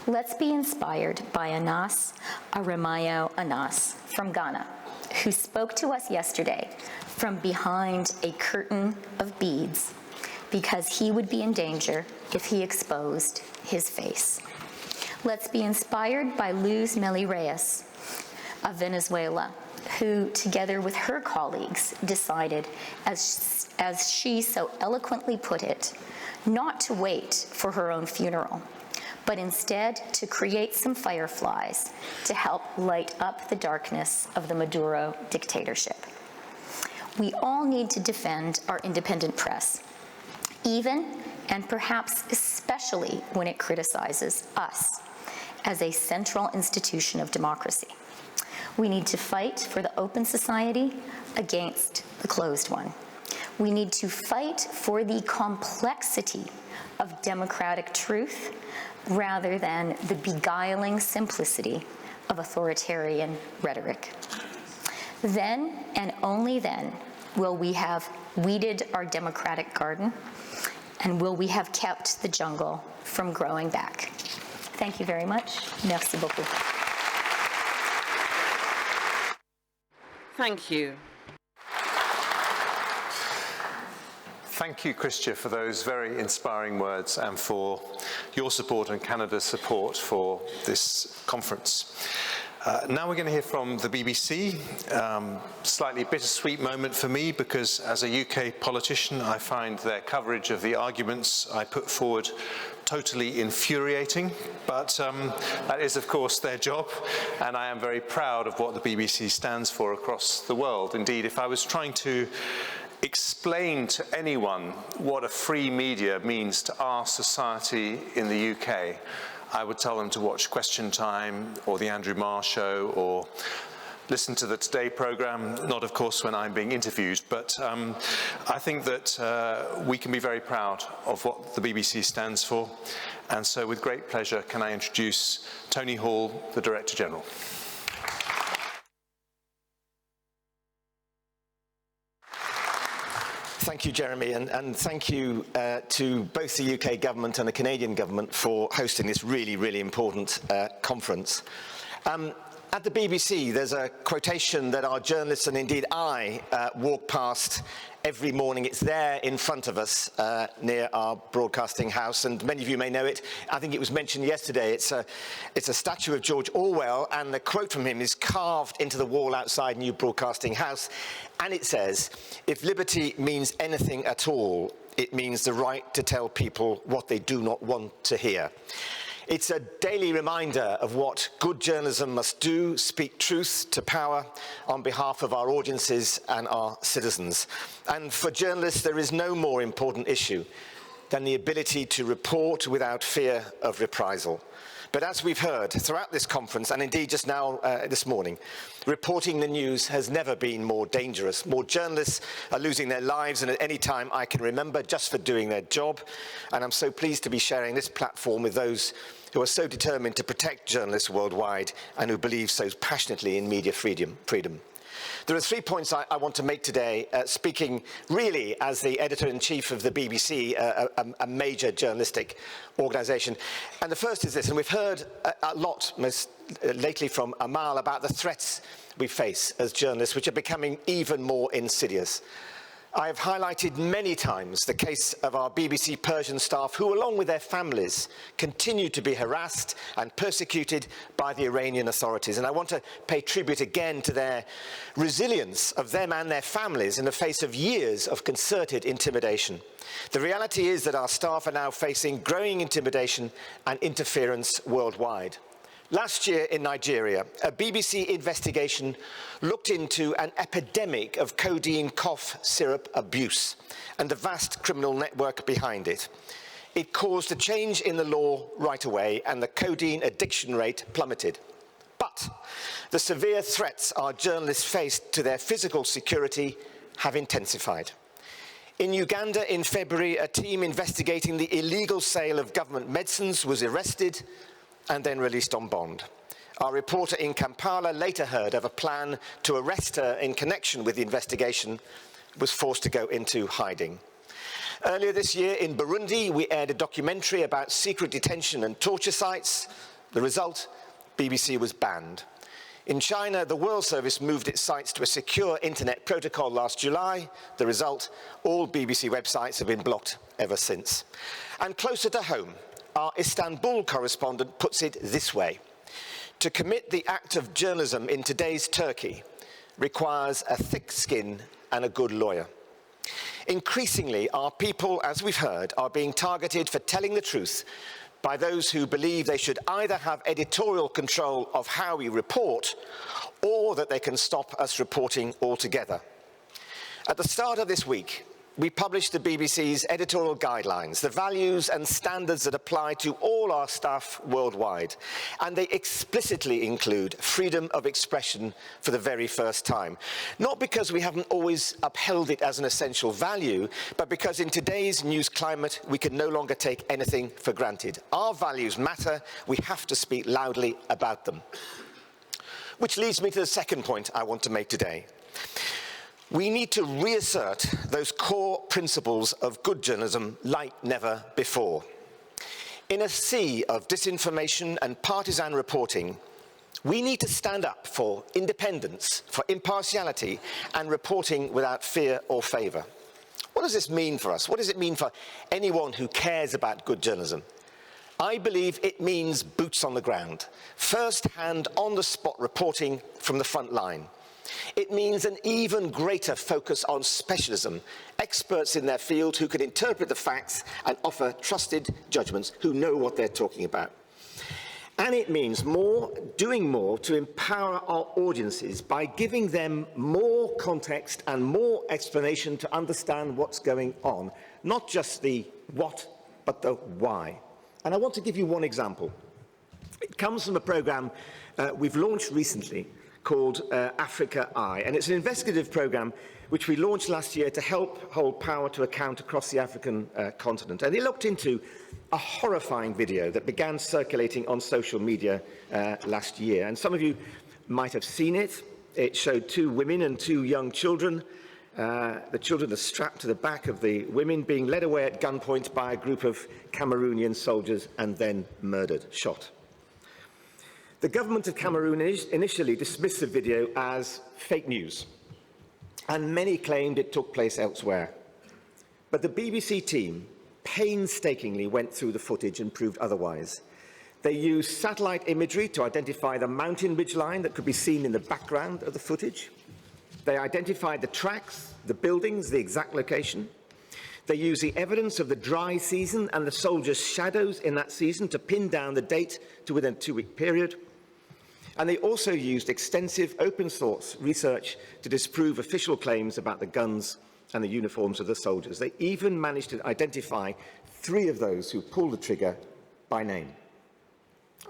S5: Let's be inspired by Anas Aramayo Anas from Ghana, who spoke to us yesterday from behind a curtain of beads because he would be in danger if he exposed his face. Let's be inspired by Luz Meli Reyes of Venezuela, who, together with her colleagues, decided, as she so eloquently put it, not to wait for her own funeral, but instead to create some fireflies to help light up the darkness of the Maduro dictatorship. We all need to defend our independent press, even and perhaps especially when it criticizes us as a central institution of democracy. We need to fight for the open society against the closed one. We need to fight for the complexity of democratic truth rather than the beguiling simplicity of authoritarian rhetoric. Then, and only then, will we have weeded our democratic garden, and will we have kept the jungle from growing back. Thank you very much. Merci beaucoup.
S6: Thank you.
S1: Thank you, Chrystia, for those very inspiring words and for your support and Canada's support for this conference. Now we're going to hear from the BBC. Slightly bittersweet moment for me because as a UK politician, I find their coverage of the arguments I put forward totally infuriating, but that is, of course, their job, and I am very proud of what the BBC stands for across the world. Indeed, if I was trying to explain to anyone what a free media means to our society in the UK, I would tell them to watch Question Time or The Andrew Marr Show or listen to the Today programme, not of course when I'm being interviewed, but I think that we can be very proud of what the BBC stands for. And so with great pleasure, can I introduce Tony Hall, the Director General.
S7: Thank you, Jeremy, and thank you to both the UK government and the Canadian government for hosting this really, really important conference. At the BBC, there's a quotation that our journalists, and indeed I, walk past every morning. It's there in front of us near our broadcasting house, and many of you may know it. I think it was mentioned yesterday. It's a statue of George Orwell, and the quote from him is carved into the wall outside New Broadcasting House, and it says, "If liberty means anything at all, it means the right to tell people what they do not want to hear." It's a daily reminder of what good journalism must do: speak truth to power on behalf of our audiences and our citizens. And for journalists, there is no more important issue than the ability to report without fear of reprisal. But as we've heard throughout this conference, and indeed just now this morning, reporting the news has never been more dangerous. More journalists are losing their lives than at any time I can remember just for doing their job. And I'm so pleased to be sharing this platform with those who are so determined to protect journalists worldwide and who believe so passionately in media freedom. There are 3 points I want to make today, speaking really as the editor-in-chief of the BBC, a major journalistic organisation. And the first is this, and we've heard a lot most lately from Amal about the threats we face as journalists, which are becoming even more insidious. I have highlighted many times the case of our BBC Persian staff who, along with their families, continue to be harassed and persecuted by the Iranian authorities. And I want to pay tribute again to their resilience, of them and their families, in the face of years of concerted intimidation. The reality is that our staff are now facing growing intimidation and interference worldwide. Last year in Nigeria, a BBC investigation looked into an epidemic of codeine cough syrup abuse and the vast criminal network behind it. It caused a change in the law right away, and the codeine addiction rate plummeted. But the severe threats our journalists faced to their physical security have intensified. In Uganda in February, a team investigating the illegal sale of government medicines was arrested and then released on bond. Our reporter in Kampala later heard of a plan to arrest her in connection with the investigation, was forced to go into hiding. Earlier this year in Burundi, we aired a documentary about secret detention and torture sites. The result, BBC was banned. In China, the World Service moved its sites to a secure internet protocol last July. The result, all BBC websites have been blocked ever since. And closer to home, our Istanbul correspondent puts it this way: to commit the act of journalism in today's Turkey requires a thick skin and a good lawyer. Increasingly, our people, as we've heard, are being targeted for telling the truth by those who believe they should either have editorial control of how we report, or that they can stop us reporting altogether. At the start of this week, we published the BBC's editorial guidelines, the values and standards that apply to all our staff worldwide. And they explicitly include freedom of expression for the very first time. Not because we haven't always upheld it as an essential value, but because in today's news climate, we can no longer take anything for granted. Our values matter. We have to speak loudly about them. Which leads me to the second point I want to make today. We need to reassert those core principles of good journalism like never before. In a sea of disinformation and partisan reporting, we need to stand up for independence, for impartiality, and reporting without fear or favour. What does this mean for us? What does it mean for anyone who cares about good journalism? I believe it means boots on the ground, first-hand, on-the-spot reporting from the front line. It means an even greater focus on specialism, experts in their field who can interpret the facts and offer trusted judgments, who know what they're talking about. And it means doing more to empower our audiences by giving them more context and more explanation to understand what's going on, not just the what, but the why. And I want to give you one example. It comes from a programme we've launched recently called Africa Eye, and it's an investigative programme which we launched last year to help hold power to account across the African continent. And it looked into a horrifying video that began circulating on social media last year. And some of you might have seen it. It showed 2 women and 2 young children The children are strapped to the back of the women, being led away at gunpoint by a group of Cameroonian soldiers and then murdered, shot. The government of Cameroon initially dismissed the video as fake news, and many claimed it took place elsewhere. But the BBC team painstakingly went through the footage and proved otherwise. They used satellite imagery to identify the mountain ridgeline that could be seen in the background of the footage. They identified the tracks, the buildings, the exact location. They used the evidence of the dry season and the soldiers' shadows in that season to pin down the date to within a 2-week period. And they also used extensive open source research to disprove official claims about the guns and the uniforms of the soldiers. They even managed to identify 3 of those who pulled the trigger by name.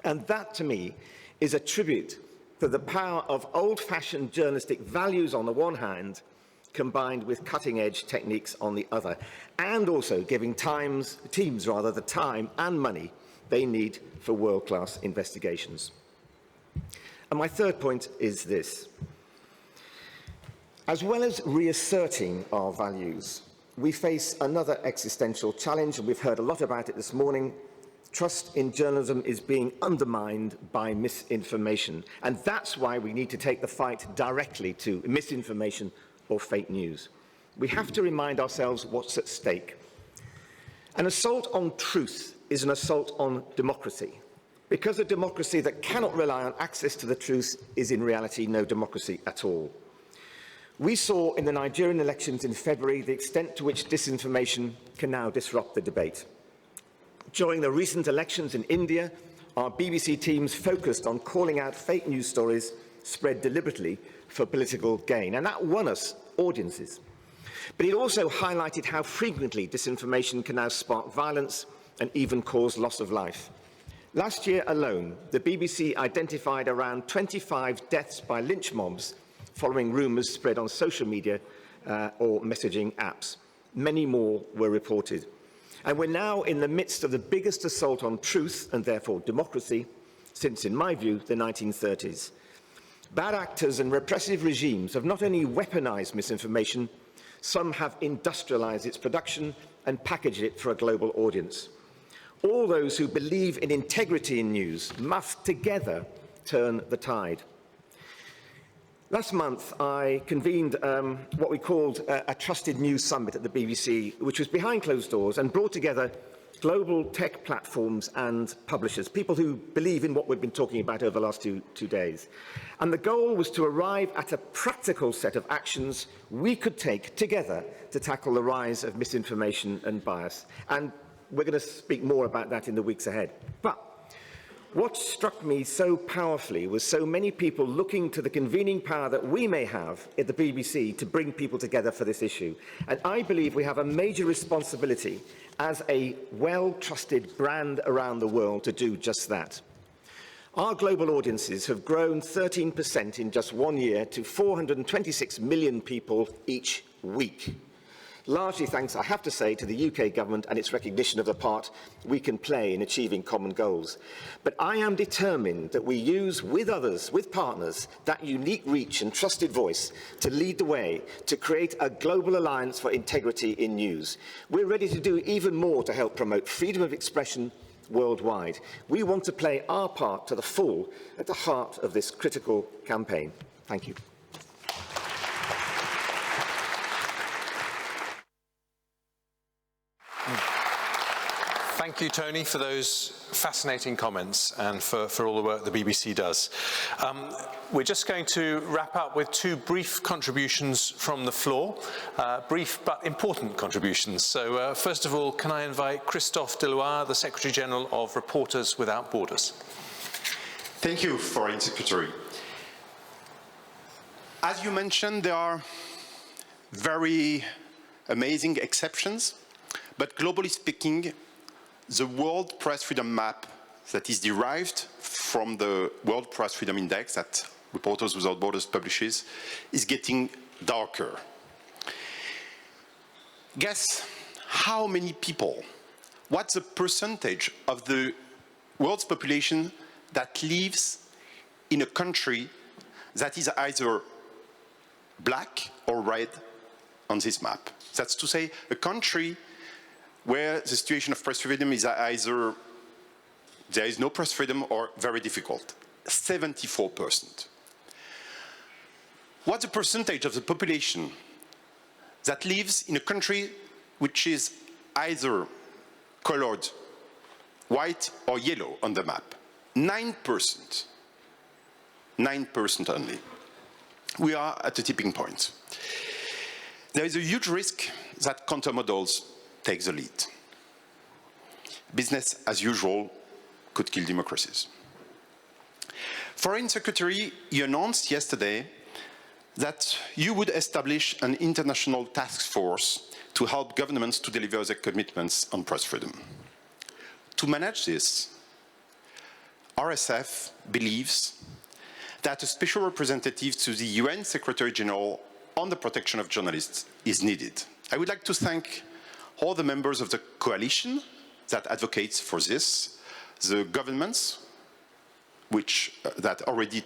S7: And that, to me, is a tribute to the power of old-fashioned journalistic values on the one hand, combined with cutting-edge techniques on the other, and also giving teams the time and money they need for world-class investigations. And my third point is this. As well as reasserting our values, we face another existential challenge, and we've heard a lot about it this morning. Trust in journalism is being undermined by misinformation, and that's why we need to take the fight directly to misinformation or fake news. We have to remind ourselves what's at stake. An assault on truth is an assault on democracy, because a democracy that cannot rely on access to the truth is in reality no democracy at all. We saw in the Nigerian elections in February the extent to which disinformation can now disrupt the debate. During the recent elections in India, our BBC teams focused on calling out fake news stories spread deliberately for political gain, and that won us audiences. But it also highlighted how frequently disinformation can now spark violence and even cause loss of life. Last year alone, the BBC identified around 25 deaths by lynch mobs following rumours spread on social media or messaging apps. Many more were reported. And we're now in the midst of the biggest assault on truth, and therefore democracy, since, in my view, the 1930s. Bad actors and repressive regimes have not only weaponized misinformation, some have industrialized its production and packaged it for a global audience. All those who believe in integrity in news must together turn the tide. Last month, I convened what we called a Trusted News Summit at the BBC, which was behind closed doors and brought together global tech platforms and publishers, people who believe in what we've been talking about over the last two days. And the goal was to arrive at a practical set of actions we could take together to tackle the rise of misinformation and bias. And we're going to speak more about that in the weeks ahead. But what struck me so powerfully was so many people looking to the convening power that we may have at the BBC to bring people together for this issue. And I believe we have a major responsibility as a well-trusted brand around the world to do just that. Our global audiences have grown 13% in just 1 year to 426 million people each week. Largely thanks, I have to say, to the UK government and its recognition of the part we can play in achieving common goals. But I am determined that we use, with others, with partners, that unique reach and trusted voice to lead the way, to create a global alliance for integrity in news. We're ready to do even more to help promote freedom of expression worldwide. We want to play our part to the full at the heart of this critical campaign. Thank you.
S1: Thank you, Tony, for those fascinating comments and for all the work the BBC does. We're just going to wrap up with 2 brief contributions from the floor, brief but important contributions. So first of all, can I invite Christophe Deloire, the Secretary-General of Reporters Without Borders.
S8: Thank you, Foreign Secretary. As you mentioned, there are very amazing exceptions, but globally speaking, the World Press Freedom Map that is derived from the World Press Freedom Index that Reporters Without Borders publishes is getting darker. Guess how many people, what's the percentage of the world's population that lives in a country that is either black or red on this map. That's to say, a country where the situation of press freedom is either there is no press freedom or very difficult. 74%. What's the percentage of the population that lives in a country which is either colored white or yellow on the map? 9%. 9% only. We are at a tipping point. There is a huge risk that countermodels take the lead. Business as usual could kill democracies. Foreign Secretary, you announced yesterday that you would establish an international task force to help governments to deliver their commitments on press freedom. To manage this, RSF believes that a special representative to the UN Secretary General on the protection of journalists is needed. I would like to thank all the members of the coalition that advocates for this, the governments that already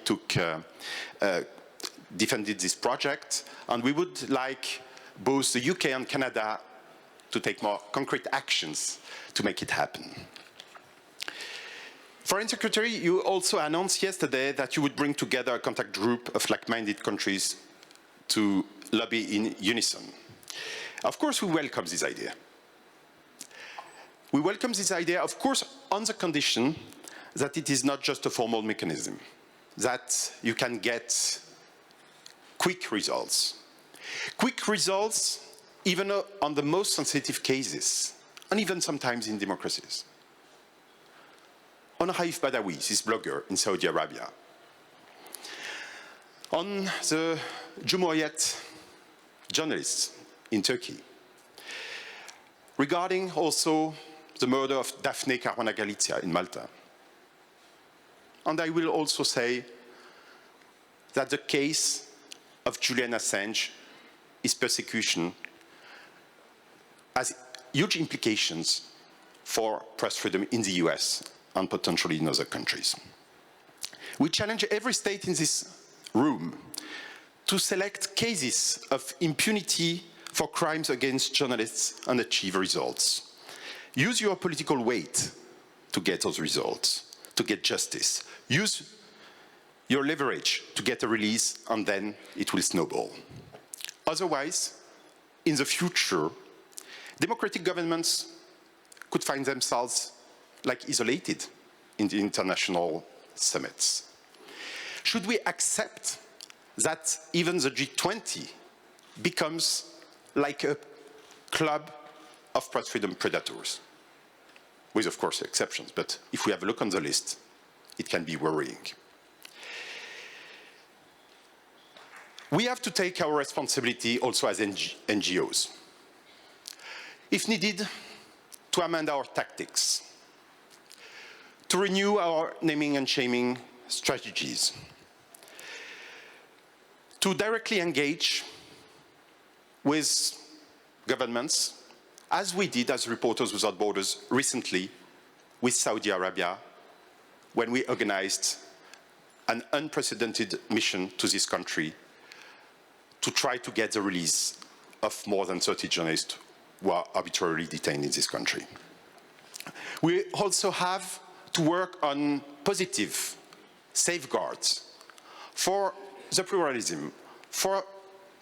S8: defended this project, and we would like both the UK and Canada to take more concrete actions to make it happen. Foreign Secretary, you also announced yesterday that you would bring together a contact group of like-minded countries to lobby in unison. Of course, we welcome this idea. We welcome this idea, of course, on the condition that it is not just a formal mechanism, that you can get quick results. Quick results even on the most sensitive cases, and even sometimes in democracies. On Raif Badawi, this blogger in Saudi Arabia. On the Cumhuriyet journalists in Turkey. Regarding also the murder of Daphne Caruana Galizia in Malta. And I will also say that the case of Julian Assange is persecution has huge implications for press freedom in the US and potentially in other countries. We challenge every state in this room to select cases of impunity for crimes against journalists and achieve results. Use your political weight to get those results, to get justice. Use your leverage to get a release, and then it will snowball. Otherwise, in the future, democratic governments could find themselves like isolated in the international summits. Should we accept that even the G20 becomes like a club of press freedom predators? With, of course, exceptions, but if we have a look on the list, it can be worrying. We have to take our responsibility also as NGOs. If needed, to amend our tactics, to renew our naming and shaming strategies, to directly engage with governments, as we did as Reporters Without Borders recently with Saudi Arabia, when we organized an unprecedented mission to this country to try to get the release of more than 30 journalists who are arbitrarily detained in this country. We also have to work on positive safeguards for the pluralism, for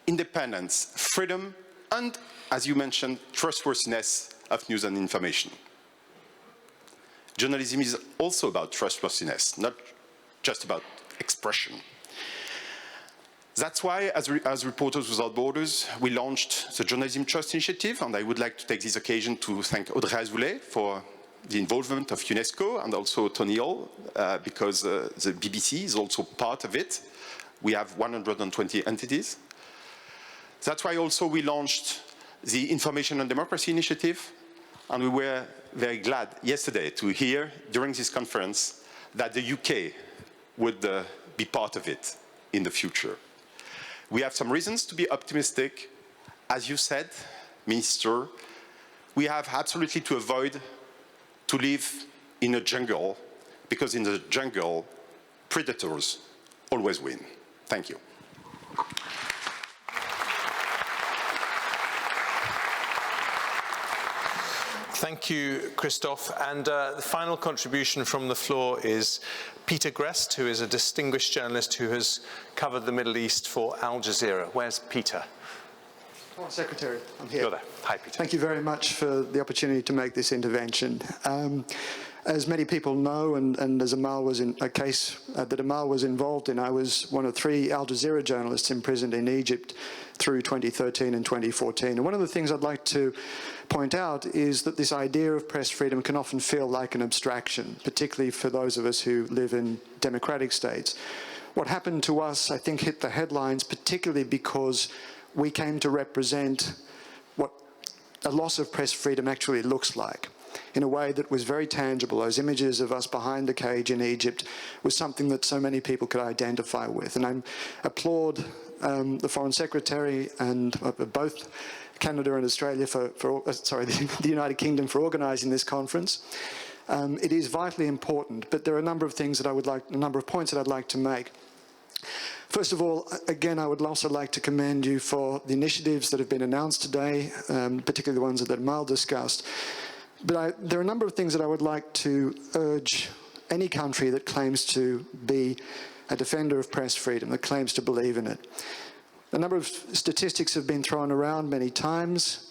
S8: independence, freedom, and, as you mentioned, trustworthiness of news and information. Journalism is also about trustworthiness, not just about expression. That's why, as Reporters Without Borders, we launched the Journalism Trust Initiative, and I would like to take this occasion to thank Audrey Aouzley for the involvement of UNESCO, and also Tony Hall, because the BBC is also part of it. We have 120 entities. That's why also we launched the Information and Democracy Initiative, and we were very glad yesterday to hear during this conference that the UK would be part of it in the future. We have some reasons to be optimistic. As you said, Minister, we have absolutely to avoid to live in a jungle, because in the jungle, predators always win. Thank you.
S1: Thank you, Christophe. And the final contribution from the floor is Peter Grest, who is a distinguished journalist who has covered the Middle East for Al Jazeera. Where's Peter?
S9: Foreign Secretary, I'm here.
S1: You're there. Hi, Peter.
S9: Thank you very much for the opportunity to make this intervention. As many people know, and as Amal was in a case that Amal was involved in, I was one of 3 Al Jazeera journalists imprisoned in Egypt through 2013 and 2014. And one of the things I'd like to point out is that this idea of press freedom can often feel like an abstraction, particularly for those of us who live in democratic states. What happened to us, I think, hit the headlines, particularly because we came to represent what a loss of press freedom actually looks like, in a way that was very tangible. Those images of us behind the cage in Egypt was something that so many people could identify with. And I applaud the Foreign Secretary and both Canada and Australia the United Kingdom for organising this conference. It is vitally important, but there are a number of things that a number of points that I'd like to make. First of all, again, I would also like to commend you for the initiatives that have been announced today, particularly the ones that Amal discussed. But there are a number of things that I would like to urge any country that claims to be a defender of press freedom, that claims to believe in it. A number of statistics have been thrown around many times.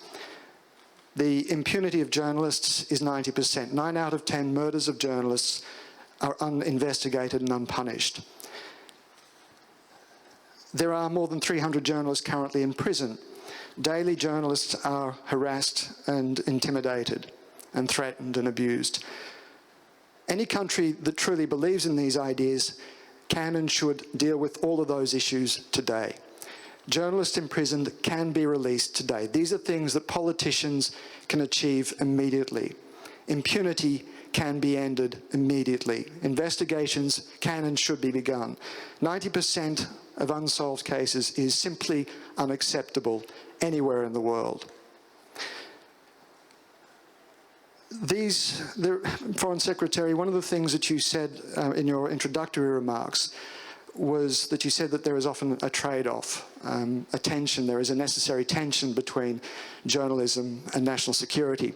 S9: The impunity of journalists is 90%. 9 out of 10 murders of journalists are uninvestigated and unpunished. There are more than 300 journalists currently in prison. Daily, journalists are harassed and intimidated and threatened and abused. Any country that truly believes in these ideas can and should deal with all of those issues today. Journalists imprisoned can be released today. These are things that politicians can achieve immediately. Impunity can be ended immediately. Investigations can and should be begun. 90% of unsolved cases is simply unacceptable anywhere in the world. The Foreign Secretary, one of the things that you said in your introductory remarks was that you said that there is often a trade-off, a tension. There is a necessary tension between journalism and national security.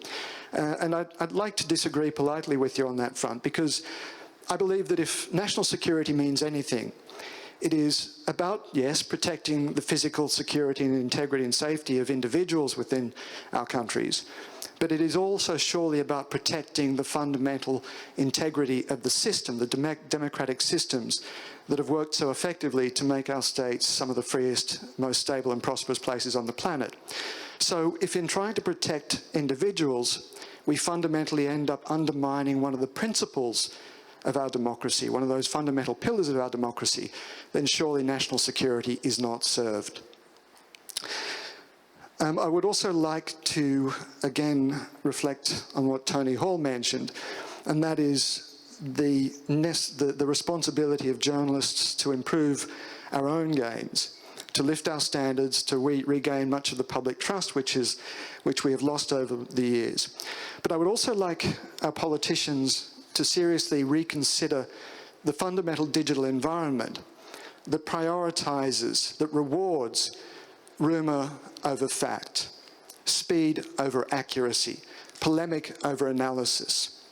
S9: And I'd like to disagree politely with you on that front, because I believe that if national security means anything, it is about, yes, protecting the physical security and integrity and safety of individuals within our countries, but it is also surely about protecting the fundamental integrity of the system, the democratic systems that have worked so effectively to make our states some of the freest, most stable and prosperous places on the planet. So if in trying to protect individuals, we fundamentally end up undermining one of the principles of our democracy, one of those fundamental pillars of our democracy, then surely national security is not served. I would also like to, again, reflect on what Tony Hall mentioned, and that is the responsibility of journalists to improve our own games, to lift our standards, to regain much of the public trust which we have lost over the years. But I would also like our politicians to seriously reconsider the fundamental digital environment that prioritizes, that rewards rumour over fact, speed over accuracy, polemic over analysis.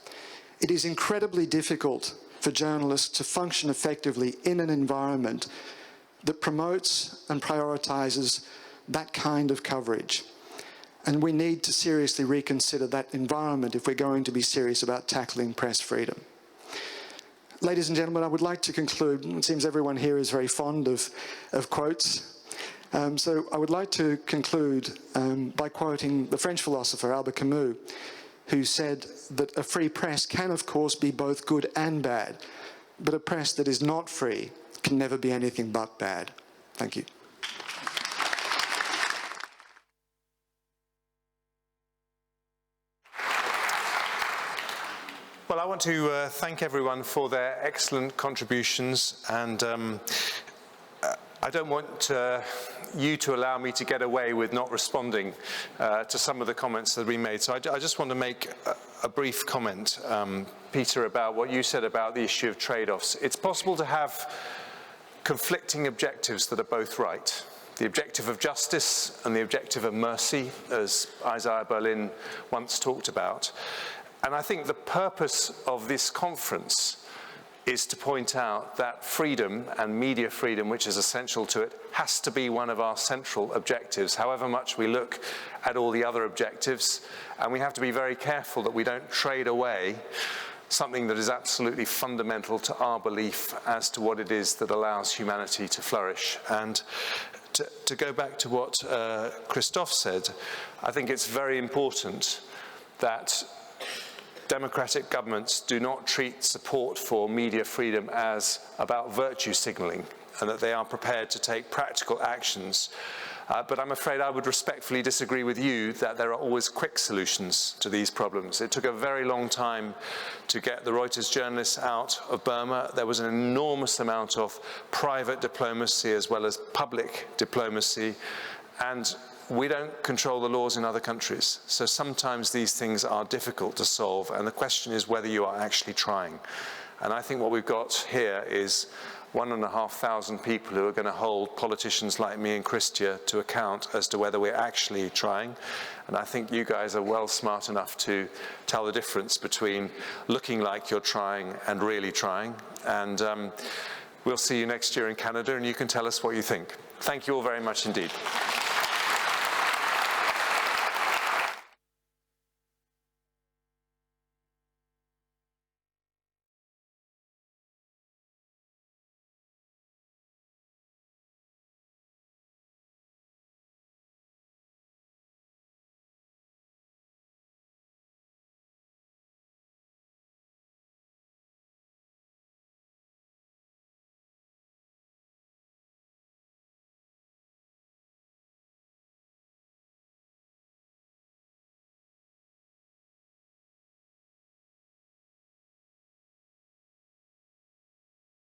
S9: It is incredibly difficult for journalists to function effectively in an environment that promotes and prioritises that kind of coverage. And we need to seriously reconsider that environment if we're going to be serious about tackling press freedom. Ladies and gentlemen, I would like to conclude. It seems everyone here is very fond of quotes. So I would like to conclude by quoting the French philosopher Albert Camus, who said that a free press can, of course, be both good and bad, but a press that is not free can never be anything but bad. Thank you.
S1: Well, I want to thank everyone for their excellent contributions, and I don't want you to allow me to get away with not responding to some of the comments that we made. So I just want to make a brief comment, Peter, about what you said about the issue of trade-offs. It's possible to have conflicting objectives that are both right. the objective of justice and the objective of mercy, as Isaiah Berlin once talked about. And I think the purpose of this conference is to point out that freedom and media freedom, which is essential to it, has to be one of our central objectives, however much we look at all the other objectives. And we have to be very careful that we don't trade away something that is absolutely fundamental to our belief as to what it is that allows humanity to flourish. And to go back to what Christophe said, I think it's very important that democratic governments do not treat support for media freedom as about virtue signaling, and that they are prepared to take practical actions. But I'm afraid I would respectfully disagree with you that there are always quick solutions to these problems. It took a very long time to get the Reuters journalists out of Burma. There was an enormous amount of private diplomacy as well as public diplomacy, and we don't control the laws in other countries. So sometimes these things are difficult to solve, and the question is whether you are actually trying. And I think what we've got here is 1,500 people who are going to hold politicians like me and Chrystia to account as to whether we're actually trying. And I think you guys are well smart enough to tell the difference between looking like you're trying and really trying. And we'll see you next year in Canada, and you can tell us what you think. Thank you all very much indeed.